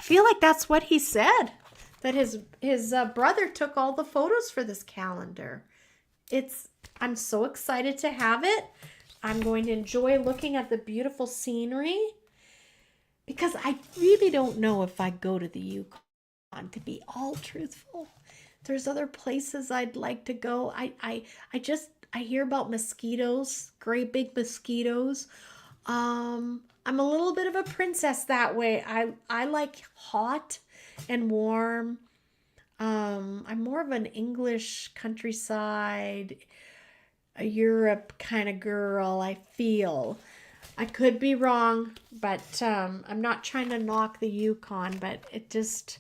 feel like that's what he said. That his brother took all the photos for this calendar. I'm so excited to have it. I'm going to enjoy looking at the beautiful scenery. Because I really don't know if I go to the Yukon, to be all truthful. There's other places I'd like to go. I hear about mosquitoes, great big mosquitoes. I'm a little bit of a princess that way. I like hot and warm. I'm more of an English countryside, a Europe kind of girl, I feel. I could be wrong, but I'm not trying to knock the Yukon, but it just,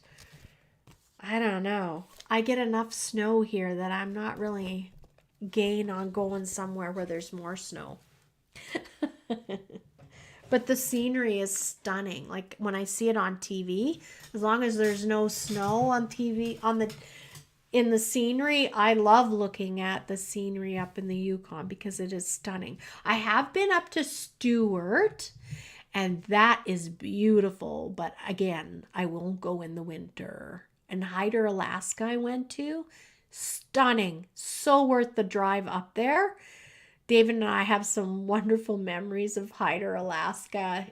I don't know. I get enough snow here that I'm not really gain on going somewhere where there's more snow. But the scenery is stunning. Like when I see it on TV, as long as there's no snow on TV, in the scenery, I love looking at the scenery up in the Yukon because it is stunning. I have been up to Stewart and that is beautiful. But again, I won't go in the winter. And Hyder, Alaska I went to, stunning. So worth the drive up there. David and I have some wonderful memories of Hyder, Alaska.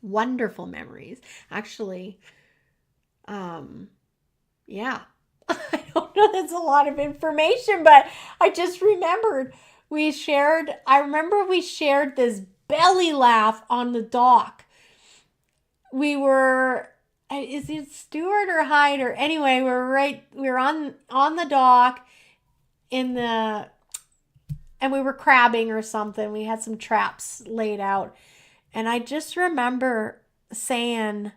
Wonderful memories. Actually, yeah, I don't know, that's a lot of information, but I just remembered I remember we shared this belly laugh on the dock. We were, is it Stewart or Hyder? Anyway, we were on the dock and we were crabbing or something. We had some traps laid out. And I just remember saying,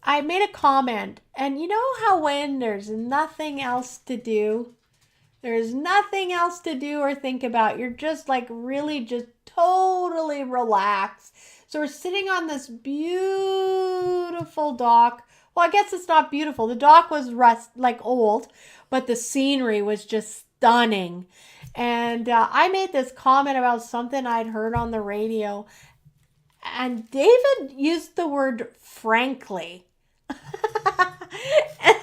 I made a comment, and you know how when there's nothing else to do or think about, you're just like really just totally relaxed. So we're sitting on this beautiful dock. Well, I guess it's not beautiful. The dock was old, but the scenery was just stunning. And I made this comment about something I'd heard on the radio. And David used the word frankly. And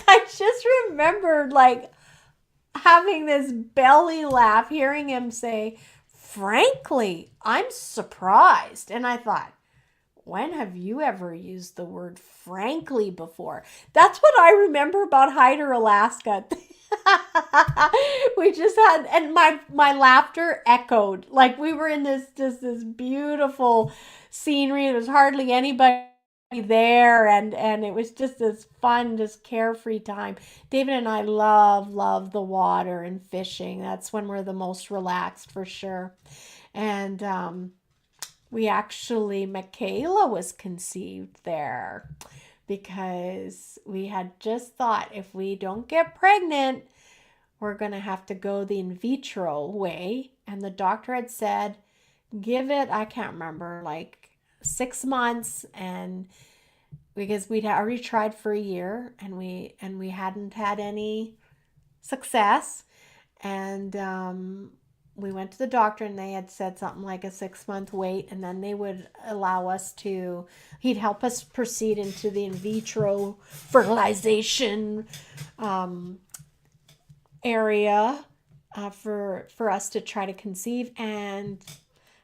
I just remembered like having this belly laugh, hearing him say, frankly, I'm surprised. And I thought, when have you ever used the word frankly before? That's what I remember about Hyder, Alaska. We just had, and my laughter echoed. Like we were in this beautiful scenery. There was hardly anybody there, and it was just this fun, just carefree time. David and I love the water and fishing. That's when we're the most relaxed for sure. And we actually, Michaela was conceived there because we had just thought if we don't get pregnant, we're going to have to go the in vitro way. And the doctor had said, give it, I can't remember, like 6 months. And because we'd already tried for a year and we hadn't had any success. And we went to the doctor and they had said something like a 6-month wait, and then they would allow us to, he'd help us proceed into the in vitro fertilization area for us to try to conceive. And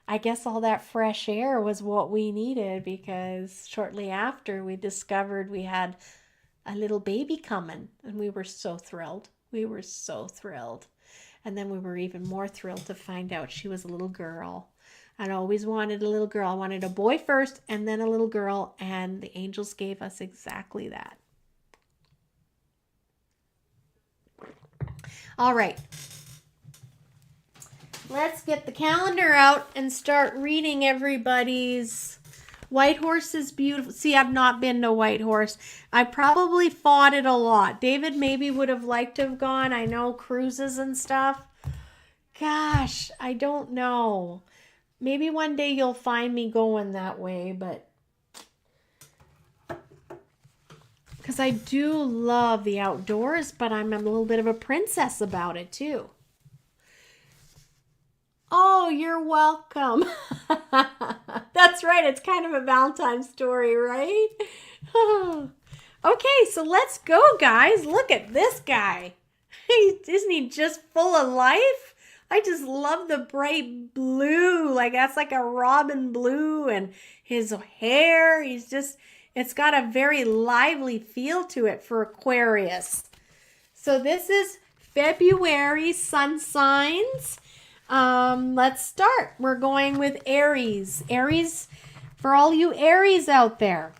I guess all that fresh air was what we needed, because shortly after we discovered we had a little baby coming, and we were so thrilled. We were so thrilled. And then we were even more thrilled to find out she was a little girl. I'd always wanted a little girl. I wanted a boy first and then a little girl, and the angels gave us exactly that. All right. Let's get the calendar out and start reading everybody's. Whitehorse is beautiful. See, I've not been to Whitehorse. I probably fought it a lot. David maybe would have liked to have gone. I know cruises and stuff. Gosh, I don't know. Maybe one day you'll find me going that way, but because I do love the outdoors, but I'm a little bit of a princess about it too. Oh, you're welcome. That's right. It's kind of a Valentine's story, right? Okay, so let's go, guys. Look at this guy. Isn't he just full of life? I just love the bright blue. Like that's like a robin blue, and his hair, it's got a very lively feel to it for Aquarius. So this is February sun signs. Let's start. We're going with Aries. Aries, for all you Aries out there.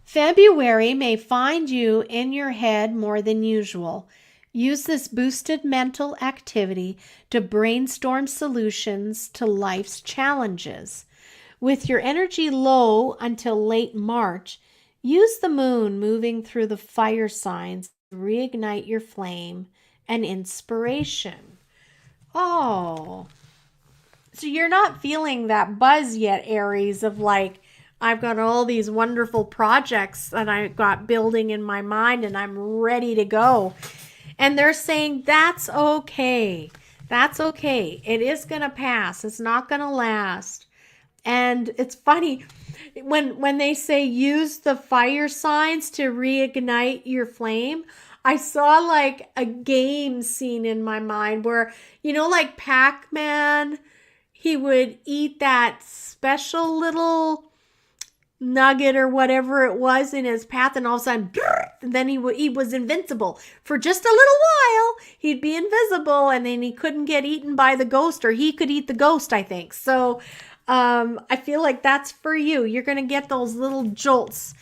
February may find you in your head more than usual. Use this boosted mental activity to brainstorm solutions to life's challenges. With your energy low until late March, use the moon moving through the fire signs to reignite your flame and inspiration. Oh, so you're not feeling that buzz yet, Aries, of like, I've got all these wonderful projects that I got building in my mind and I'm ready to go. And they're saying that's okay. That's okay. It is going to pass. It's not going to last. And it's funny when they say use the fire signs to reignite your flame. I saw like a game scene in my mind where, you know, like Pac-Man, he would eat that special little nugget or whatever it was in his path, and all of a sudden, and then he was invincible. For just a little while, he'd be invisible, and then he couldn't get eaten by the ghost, or he could eat the ghost, I think. So I feel like that's for you. You're going to get those little jolts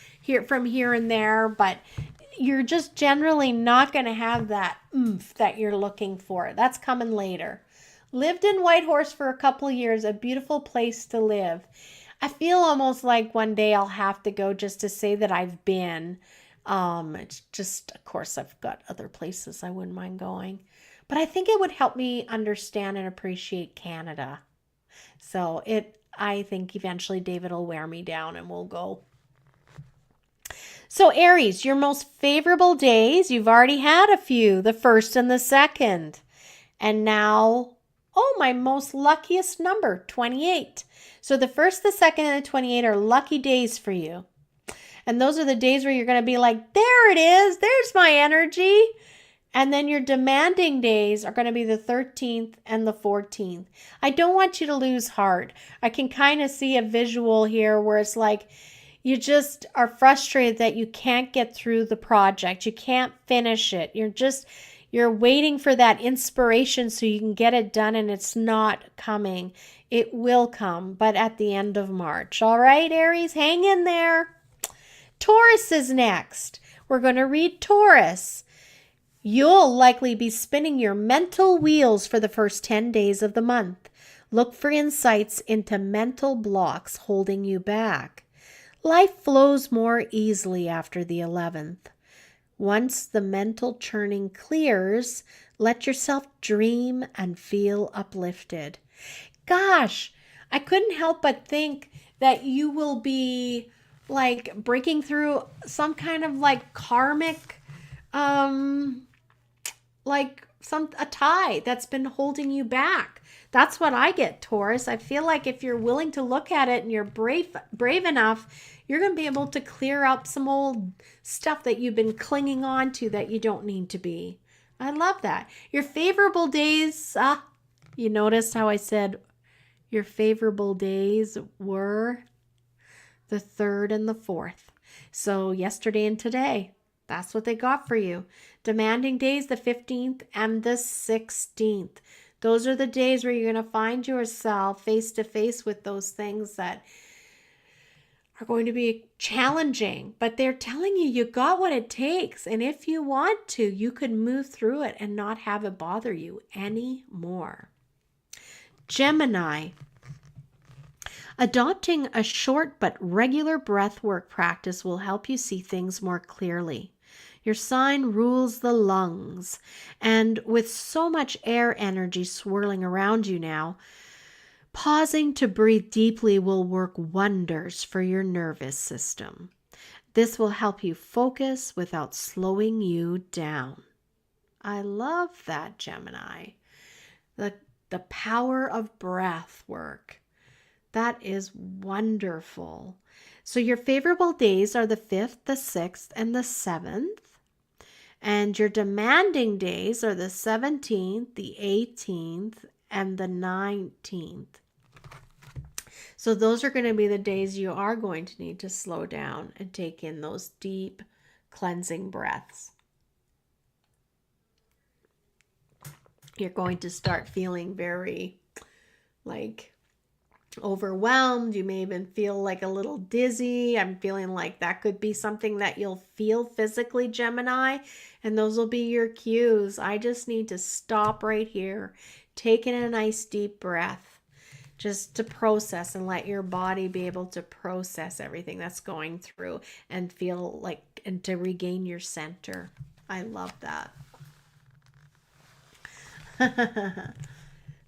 from here and there, but you're just generally not going to have that oomph that you're looking for. That's coming later. Lived in Whitehorse for a couple years, a beautiful place to live. I feel almost like one day I'll have to go just to say that I've been. It's just, of course, I've got other places I wouldn't mind going. But I think it would help me understand and appreciate Canada. So I think eventually David will wear me down and we'll go. So Aries, your most favorable days, you've already had a few, the 1st and the 2nd. And now, oh, my most luckiest number, 28. So the 1st, the 2nd, and the 28 are lucky days for you. And those are the days where you're going to be like, there it is. There's my energy. And then your demanding days are going to be the 13th and the 14th. I don't want you to lose heart. I can kind of see a visual here where it's like you just are frustrated that you can't get through the project. You can't finish it. You're waiting for that inspiration so you can get it done, and it's not coming. It will come, but at the end of March. All right, Aries, hang in there. Taurus is next. We're going to read Taurus. You'll likely be spinning your mental wheels for the first 10 days of the month. Look for insights into mental blocks holding you back. Life flows more easily after the 11th. Once the mental churning clears, let yourself dream and feel uplifted. Gosh, I couldn't help but think that you will be like breaking through some kind of like karmic a tie that's been holding you back. That's what I get, Taurus. I feel like if you're willing to look at it and you're brave enough, you're going to be able to clear up some old stuff that you've been clinging on to that you don't need to be. I love that. Your favorable days, you noticed how I said your favorable days were the 3rd and the 4th. So yesterday and today, that's what they got for you. Demanding days, the 15th and the 16th. Those are the days where you're going to find yourself face to face with those things that are going to be challenging. But they're telling you, you got what it takes. And if you want to, you could move through it and not have it bother you anymore. Gemini. Adopting a short but regular breathwork practice will help you see things more clearly. Your sign rules the lungs, and with so much air energy swirling around you now, pausing to breathe deeply will work wonders for your nervous system. This will help you focus without slowing you down. I love that, Gemini. The power of breath work. That is wonderful. So your favorable days are the 5th, the 6th, and the 7th. And your demanding days are the 17th, the 18th, and the 19th. So those are going to be the days you are going to need to slow down and take in those deep cleansing breaths. You're going to start feeling very overwhelmed. You may even feel like a little dizzy. I'm feeling like that could be something that you'll feel physically, Gemini, and those will be your cues. I just need to stop right here, take in a nice deep breath, just to process and let your body be able to process everything that's going through and and to regain your center. I love that.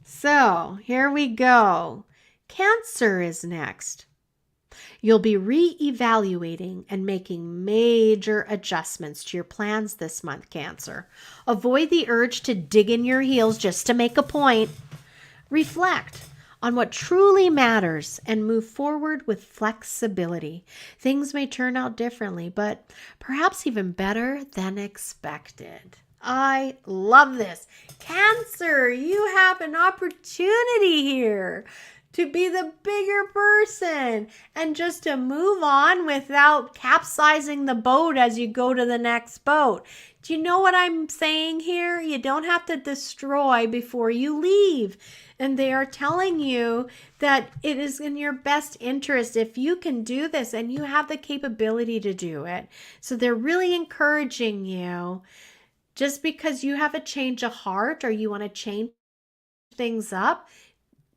So here we go. Cancer is next. You'll be re-evaluating and making major adjustments to your plans this month, Cancer. Avoid the urge to dig in your heels just to make a point. Reflect on what truly matters and move forward with flexibility. Things may turn out differently, but perhaps even better than expected. I love this. Cancer, you have an opportunity here to be the bigger person and just to move on without capsizing the boat as you go to the next boat. Do you know what I'm saying here? You don't have to destroy before you leave. And they are telling you that it is in your best interest if you can do this and you have the capability to do it. So they're really encouraging you. Just because you have a change of heart or you want to change things up,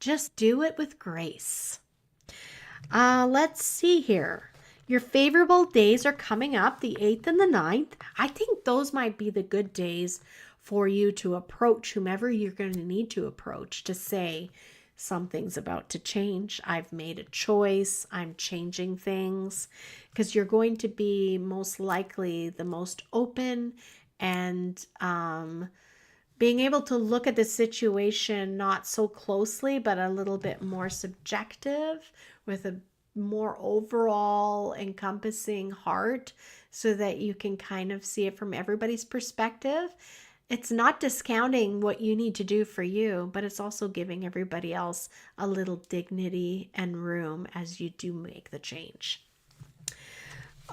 just do it with grace. Let's see here. Your favorable days are coming up, the 8th and the 9th. I think those might be the good days for you to approach whomever you're going to need to approach to say something's about to change. I've made a choice. I'm changing things, because you're going to be most likely the most open and being able to look at the situation not so closely, but a little bit more subjective with a more overall encompassing heart so that you can kind of see it from everybody's perspective. It's not discounting what you need to do for you, but it's also giving everybody else a little dignity and room as you do make the change.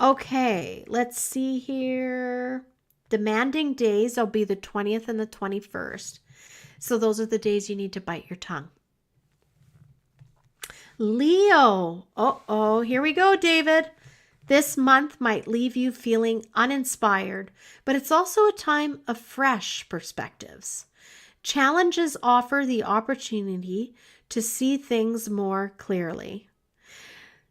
Okay, let's see here. Demanding days will be the 20th and the 21st. So those are the days you need to bite your tongue. Leo. Here we go, David. This month might leave you feeling uninspired, but it's also a time of fresh perspectives. Challenges offer the opportunity to see things more clearly.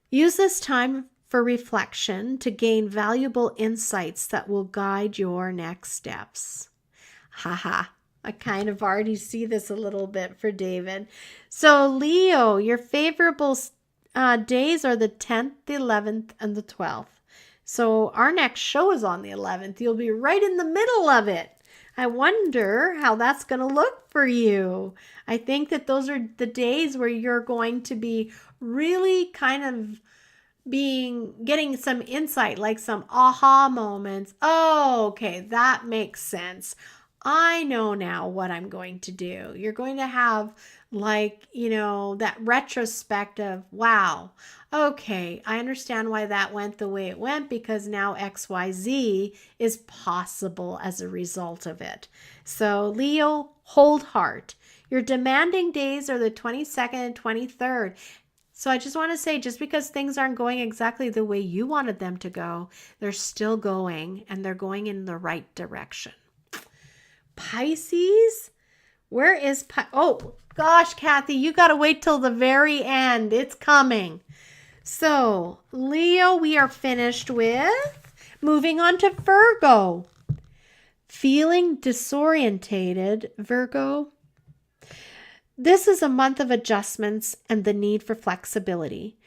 Use this time for reflection to gain valuable insights that will guide your next steps. Haha, I kind of already see this a little bit for David. So Leo, your favorable days are the 10th, the 11th, and the 12th. So our next show is on the 11th. You'll be right in the middle of it. I wonder how that's going to look for you. I think that those are the days where you're going to be really kind of getting some insight, like some aha moments. Oh, okay, that makes sense. I know now what I'm going to do. You're going to have that retrospective, wow, okay, I understand why that went the way it went because now XYZ is possible as a result of it. So Leo, hold heart. Your demanding days are the 22nd and 23rd. So I just want to say, just because things aren't going exactly the way you wanted them to go, they're still going and they're going in the right direction. Pisces, where is oh gosh, Kathy, you got to wait till the very end. It's coming. So Leo, we are finished with. Moving on to Virgo. Feeling disorientated, Virgo. This is a month of adjustments and the need for flexibility.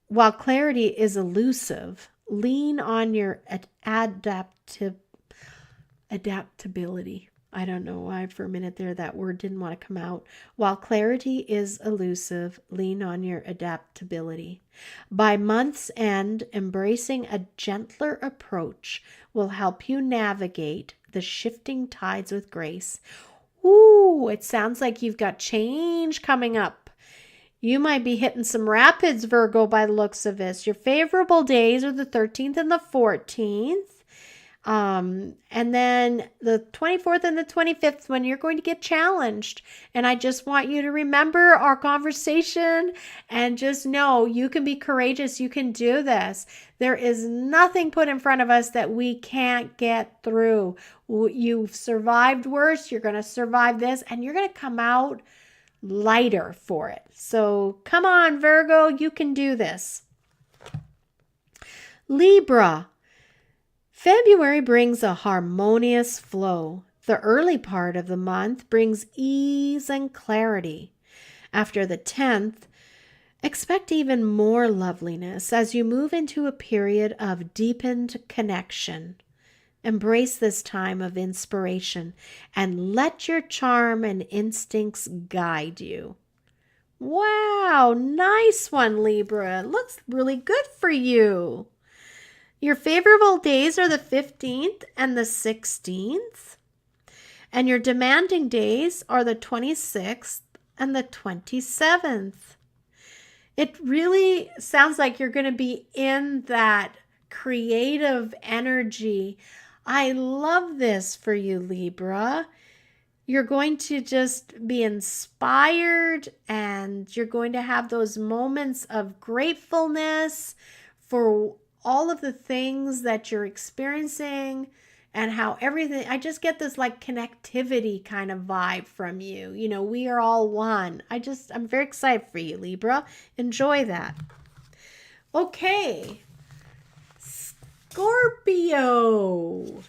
While clarity is elusive, lean on your adaptability. I don't know why for a minute there that word didn't want to come out. While clarity is elusive, lean on your adaptability. By month's end, embracing a gentler approach will help you navigate the shifting tides with grace. Ooh, it sounds like you've got change coming up. You might be hitting some rapids, Virgo, by the looks of this. Your favorable days are the 13th and the 14th. And then the 24th and the 25th when you're going to get challenged. And I just want you to remember our conversation and just know you can be courageous. You can do this. There is nothing put in front of us that we can't get through. You've survived worse. You're going to survive this and you're going to come out lighter for it. So come on, Virgo, you can do this. Libra. February brings a harmonious flow. The early part of the month brings ease and clarity. After the 10th, expect even more loveliness as you move into a period of deepened connection. Embrace this time of inspiration and let your charm and instincts guide you. Wow, nice one, Libra. It looks really good for you. Your favorable days are the 15th and the 16th. And your demanding days are the 26th and the 27th. It really sounds like you're going to be in that creative energy. I love this for you, Libra. You're going to just be inspired and you're going to have those moments of gratefulness for all of the things that you're experiencing and how everything, I just get this like connectivity kind of vibe from you. You know, we are all one. I'm very excited for you, Libra. Enjoy that. Okay. Scorpio.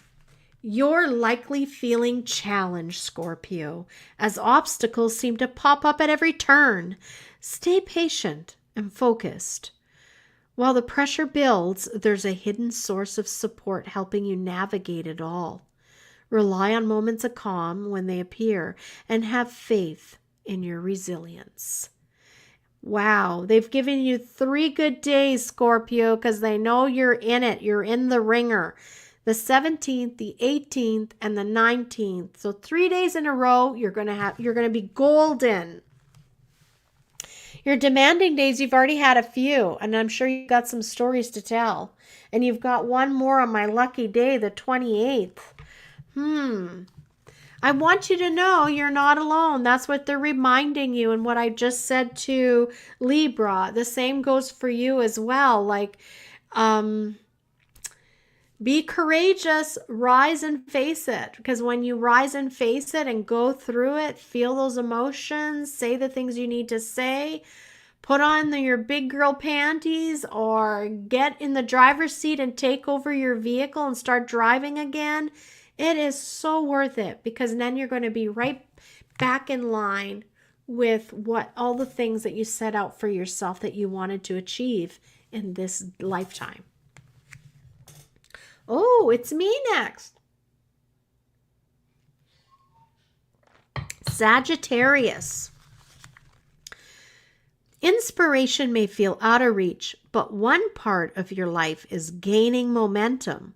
You're likely feeling challenged, Scorpio, as obstacles seem to pop up at every turn. Stay patient and focused. While the pressure builds, there's a hidden source of support helping you navigate it all. Rely on moments of calm when they appear and have faith in your resilience. Wow, they've given you 3 good days, Scorpio, because they know you're in it. You're in the ringer. The 17th, the 18th, and the 19th. So 3 days in a row, you're gonna be golden. Your demanding days, you've already had a few, and I'm sure you've got some stories to tell. And you've got one more on my lucky day, the 28th. I want you to know you're not alone. That's what they're reminding you, and what I just said to Libra. The same goes for you as well. Like, be courageous, rise and face it. Because when you rise and face it and go through it, feel those emotions, say the things you need to say, put on your big girl panties, or get in the driver's seat and take over your vehicle and start driving again. It is so worth it, because then you're going to be right back in line with what all the things that you set out for yourself that you wanted to achieve in this lifetime. Oh, it's me next. Sagittarius. Inspiration may feel out of reach, but one part of your life is gaining momentum,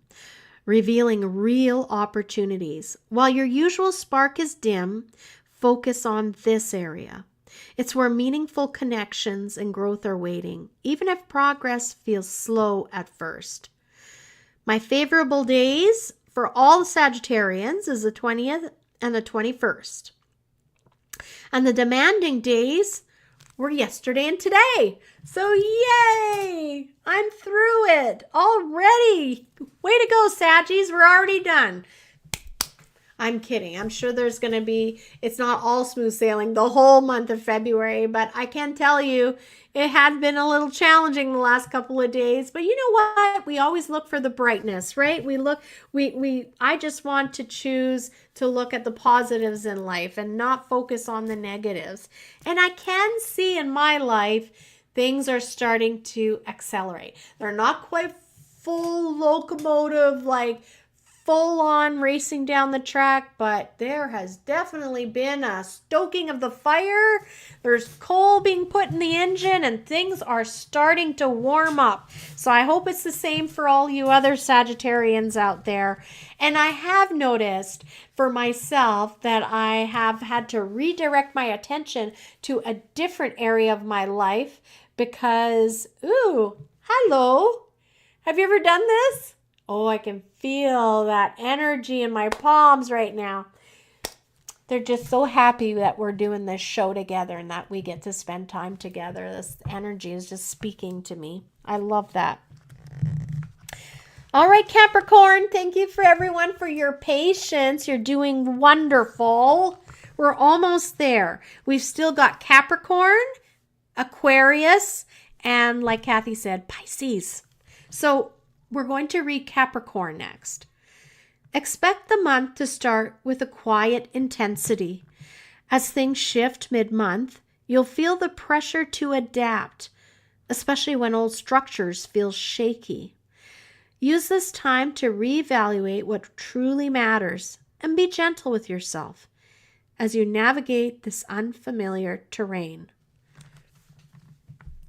revealing real opportunities. While your usual spark is dim, focus on this area. It's where meaningful connections and growth are waiting, even if progress feels slow at first. My favorable days for all the Sagittarians is the 20th and the 21st. And the demanding days were yesterday and today. So yay! I'm through it already. Way to go, Saggies. We're already done. I'm kidding. I'm sure there's going to be, it's not all smooth sailing the whole month of February, but I can tell you it had been a little challenging the last couple of days. But you know what? We always look for the brightness, right? I just want to choose to look at the positives in life and not focus on the negatives. And I can see in my life, things are starting to accelerate. They're not quite full locomotive, like full on racing down the track, but there has definitely been a stoking of the fire. There's coal being put in the engine, and things are starting to warm up. So I hope it's the same for all you other Sagittarians out there. And I have noticed for myself that I have had to redirect my attention to a different area of my life because, ooh, hello. Have you ever done this? Oh, I can feel that energy in my palms right now. They're just so happy that we're doing this show together and that we get to spend time together. This energy is just speaking to me. I love that. All right, Capricorn, thank you for everyone for your patience. You're doing wonderful. We're almost there. We've still got Capricorn, Aquarius, and like Kathy said, Pisces. So we're going to read Capricorn next. Expect the month to start with a quiet intensity. As things shift mid-month, you'll feel the pressure to adapt, especially when old structures feel shaky. Use this time to reevaluate what truly matters and be gentle with yourself as you navigate this unfamiliar terrain.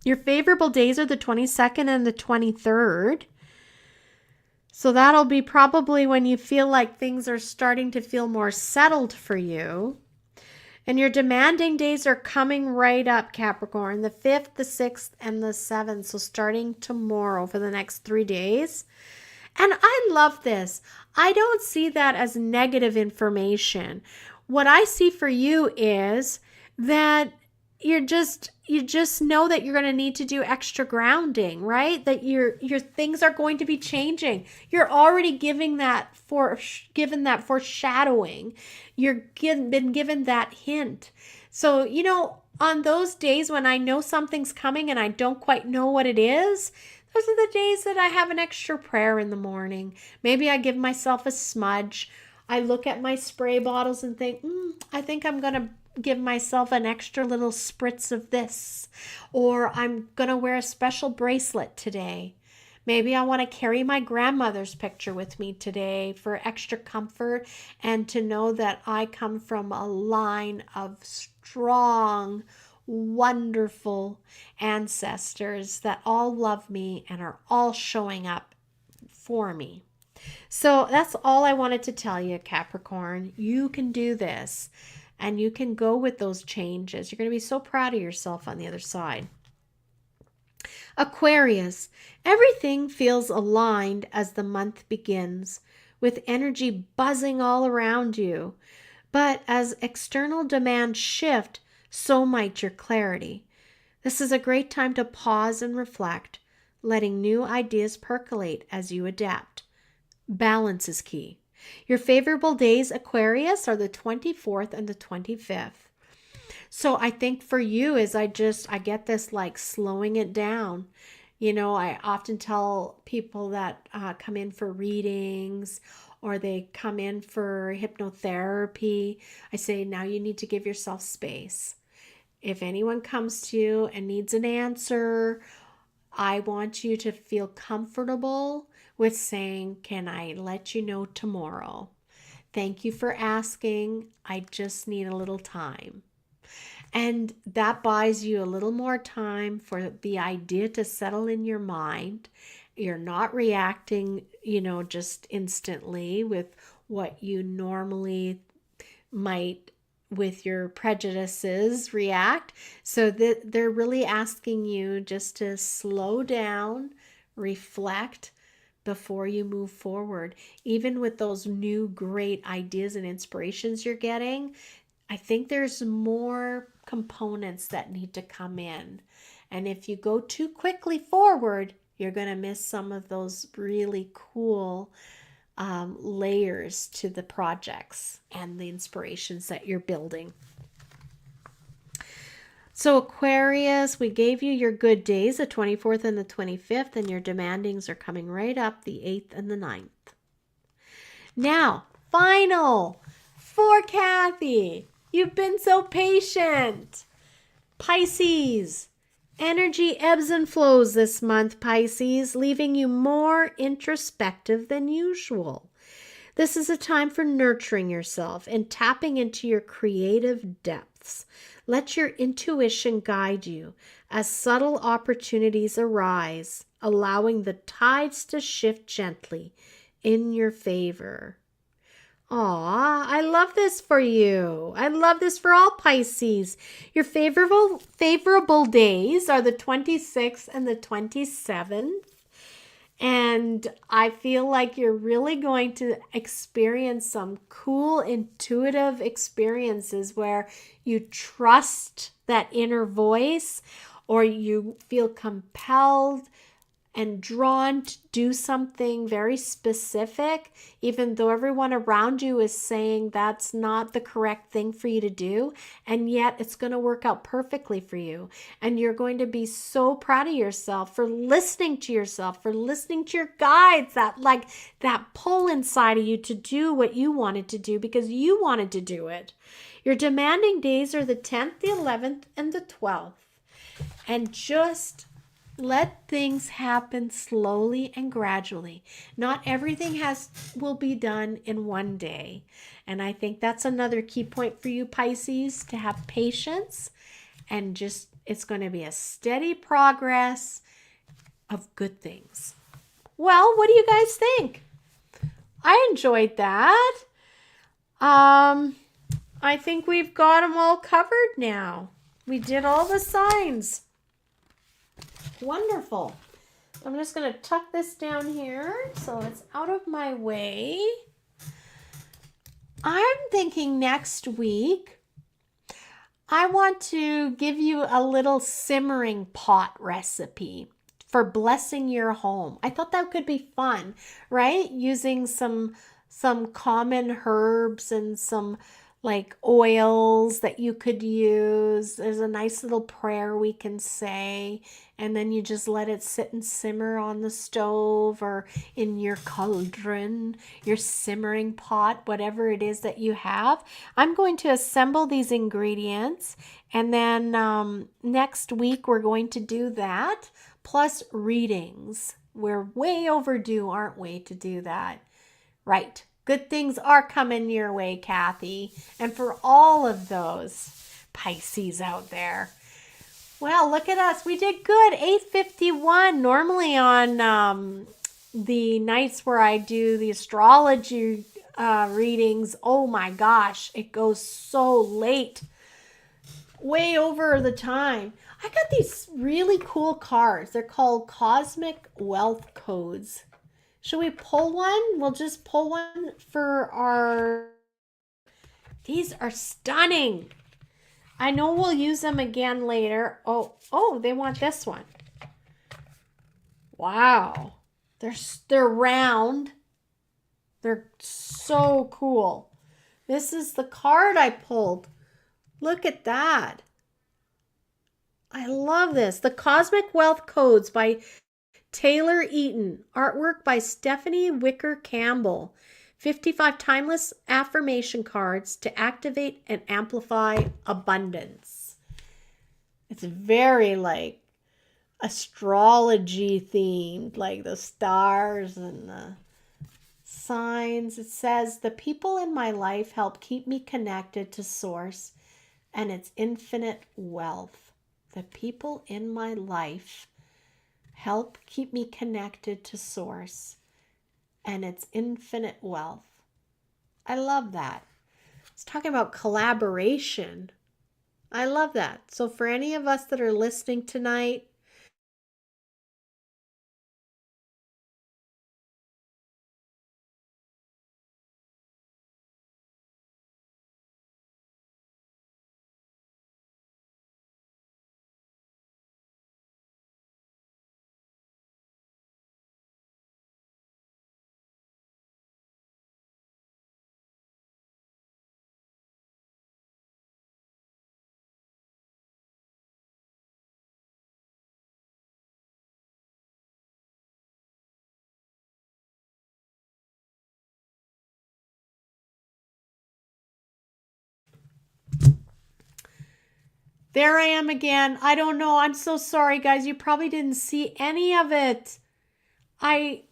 Your favorable days are the 22nd and the 23rd. So that'll be probably when you feel like things are starting to feel more settled for you. And your demanding days are coming right up, Capricorn, the 5th, the 6th, and the 7th. So starting tomorrow for the next 3 days. And I love this. I don't see that as negative information. What I see for you is that you just know that you're going to need to do extra grounding, right? That your things are going to be changing. You're already given that foreshadowing. Been given that hint. So, on those days when I know something's coming and I don't quite know what it is, those are the days that I have an extra prayer in the morning. Maybe I give myself a smudge. I look at my spray bottles and think, I think I'm going to give myself an extra little spritz of this, or I'm going to wear a special bracelet today. Maybe I want to carry my grandmother's picture with me today for extra comfort and to know that I come from a line of strong, wonderful ancestors that all love me and are all showing up for me. So that's all I wanted to tell you, Capricorn. You can do this and you can go with those changes. You're going to be so proud of yourself on the other side. Aquarius, everything feels aligned as the month begins, with energy buzzing all around you. But as external demands shift, so might your clarity. This is a great time to pause and reflect, letting new ideas percolate as you adapt. Balance is key. Your favorable days, Aquarius, are the 24th and the 25th. So I think for you is I get this like slowing it down. You know, I often tell people that come in for readings or they come in for hypnotherapy. I say, now you need to give yourself space. If anyone comes to you and needs an answer, I want you to feel comfortable with saying, can I let you know tomorrow? Thank you for asking. I just need a little time. And that buys you a little more time for the idea to settle in your mind. You're not reacting, just instantly with what you normally might with your prejudices react. So they're really asking you just to slow down, reflect before you move forward. Even with those new great ideas and inspirations you're getting, I think there's more components that need to come in. And if you go too quickly forward, you're going to miss some of those really cool layers to the projects and the inspirations that you're building. So Aquarius, we gave you your good days, the 24th and the 25th, and your demandings are coming right up the 8th and the 9th. Now, final for Kathy. You've been so patient. Pisces, energy ebbs and flows this month, Pisces, leaving you more introspective than usual. This is a time for nurturing yourself and tapping into your creative depths. Let your intuition guide you as subtle opportunities arise, allowing the tides to shift gently in your favor. Aw, I love this for you. I love this for all Pisces. Your favorable days are the 26th and the 27th. And I feel like you're really going to experience some cool intuitive experiences where you trust that inner voice or you feel compelled and drawn to do something very specific, even though everyone around you is saying that's not the correct thing for you to do, and yet it's going to work out perfectly for you. And you're going to be so proud of yourself for listening to yourself, for listening to your guides, that pull inside of you to do what you wanted to do because you wanted to do it. Your demanding days are the 10th, the 11th, and the 12th. And just let things happen slowly and gradually. Not everything will be done in one day. And I think that's another key point for you, Pisces, to have patience and just, it's going to be a steady progress of good things. Well, what do you guys think? I enjoyed that. I think we've got them all covered now. We did all the signs. Wonderful. I'm just going to tuck this down here so it's out of my way. I'm thinking next week I want to give you a little simmering pot recipe for blessing your home. I thought that could be fun, right? Using some common herbs and some like oils that you could use. There's a nice little prayer we can say, and then you just let it sit and simmer on the stove or in your cauldron, your simmering pot, whatever it is that you have. I'm going to assemble these ingredients, and then next week we're going to do that, plus readings. We're way overdue, aren't we, to do that? Right. Good things are coming your way, Kathy. And for all of those Pisces out there. Well, look at us. We did good. 8:51. Normally on the nights where I do the astrology readings, oh my gosh, it goes so late. Way over the time. I got these really cool cards. They're called Cosmic Wealth Codes. Should we pull one? We'll just pull one for our... These are stunning. I know we'll use them again later. Oh, they want this one. Wow. They're round. They're so cool. This is the card I pulled. Look at that. I love this. The Cosmic Wealth Codes by Taylor Eaton. Artwork by Stephanie Wicker Campbell. 55 timeless affirmation cards to activate and amplify abundance. It's very like astrology themed, like the stars and the signs. It says, the people in my life help keep me connected to Source and its infinite wealth. The people in my life help keep me connected to Source and its infinite wealth. I love that. It's talking about collaboration. I love that. So for any of us that are listening tonight, there I am again. I don't know. I'm so sorry, guys. You probably didn't see any of it. I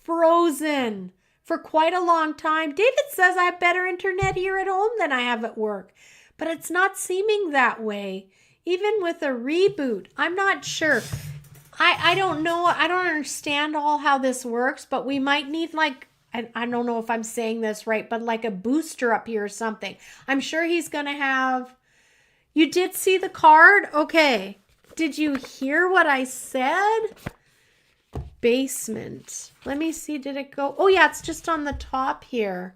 frozen for quite a long time. David says I have better internet here at home than I have at work, but it's not seeming that way. Even with a reboot, I'm not sure. I don't know. I don't understand all how this works, but we might need like, I don't know if I'm saying this right, but like a booster up here or something. I'm sure he's going to have... You did see the card? Okay. Did you hear what I said? Basement. Let me see. Did it go? Oh, yeah. It's just on the top here.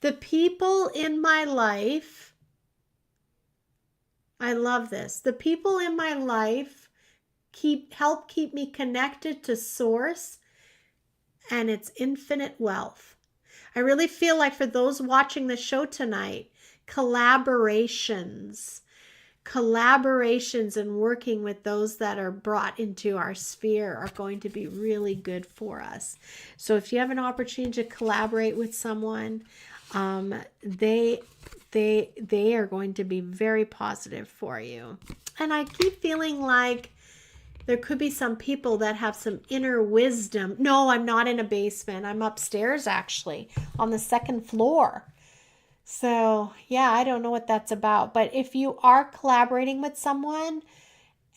The people in my life. I love this. The people in my life help keep me connected to Source and its infinite wealth. I really feel like for those watching the show tonight, collaborations and working with those that are brought into our sphere are going to be really good for us. So if you have an opportunity to collaborate with someone, they are going to be very positive for you. And I keep feeling like there could be some people that have some inner wisdom. No, I'm not in a basement. I'm upstairs, actually, on the second floor. So, yeah, I don't know what that's about. But if you are collaborating with someone,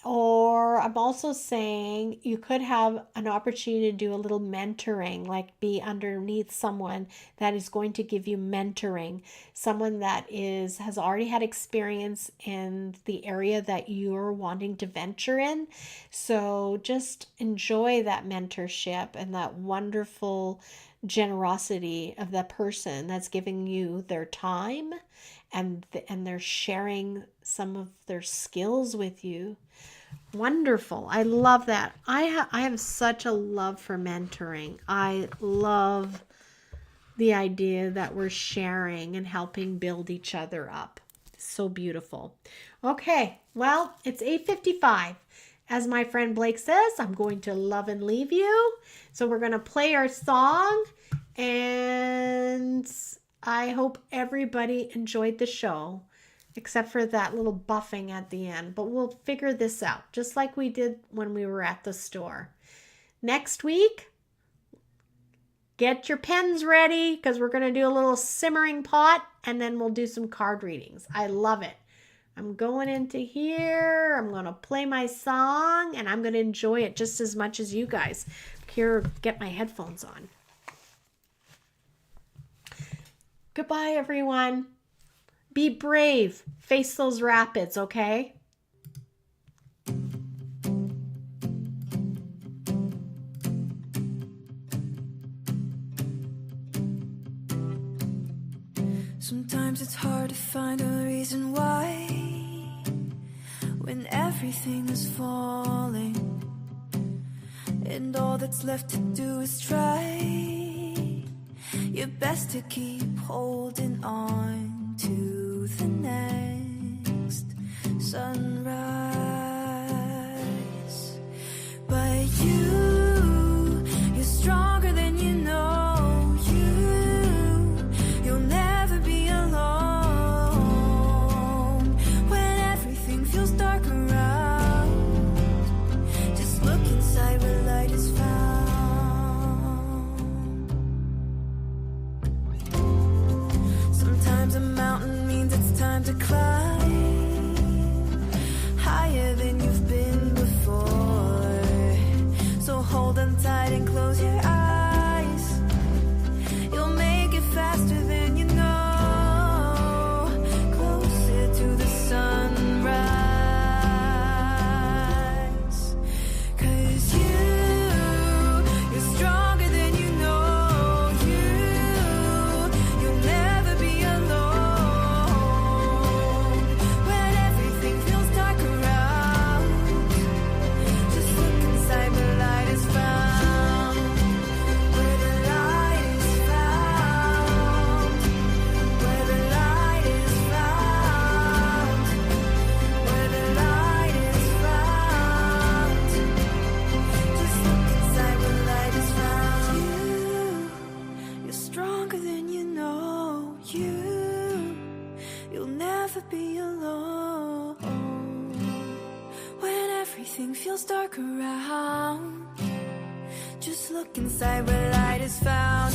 or I'm also saying you could have an opportunity to do a little mentoring, like be underneath someone that is going to give you mentoring, someone that has already had experience in the area that you're wanting to venture in. So just enjoy that mentorship and that wonderful generosity of that person that's giving you their time and they're sharing some of their skills with you. Wonderful. I love that. I have such a love for mentoring. I love the idea that we're sharing and helping build each other up. So beautiful. Okay, well, it's 8:55. As my friend Blake says, I'm going to love and leave you. So we're going to play our song, and I hope everybody enjoyed the show, except for that little buffing at the end. But we'll figure this out, just like we did when we were at the store. next week, get your pens ready because we're going to do a little simmering pot and then we'll do some card readings. I love it. I'm going into here. I'm going to play my song and I'm going to enjoy it just as much as you guys. Here, get my headphones on. Goodbye, everyone. Be brave. Face those rapids, okay? Sometimes it's hard to find a reason why when everything is falling and all that's left to do is try your best to keep holding on to the next sunrise. But you're stronger than you know. You'll never be alone when everything feels dark around. Just look inside where light is found. Sometimes a mountain means it's time to climb higher than you've been before. So hold on tight and close your eyes. You'll make it faster than you know. Closer to the sunrise. 'Cause you're stronger than you know. You'll never be alone when everything feels dark around. Just look inside where light is found. Where the light is found. Where the light is found. Where the light is found. Just look inside where light is found. You're stronger than you know. You'll never be alone when everything feels dark around. Just look inside where light is found.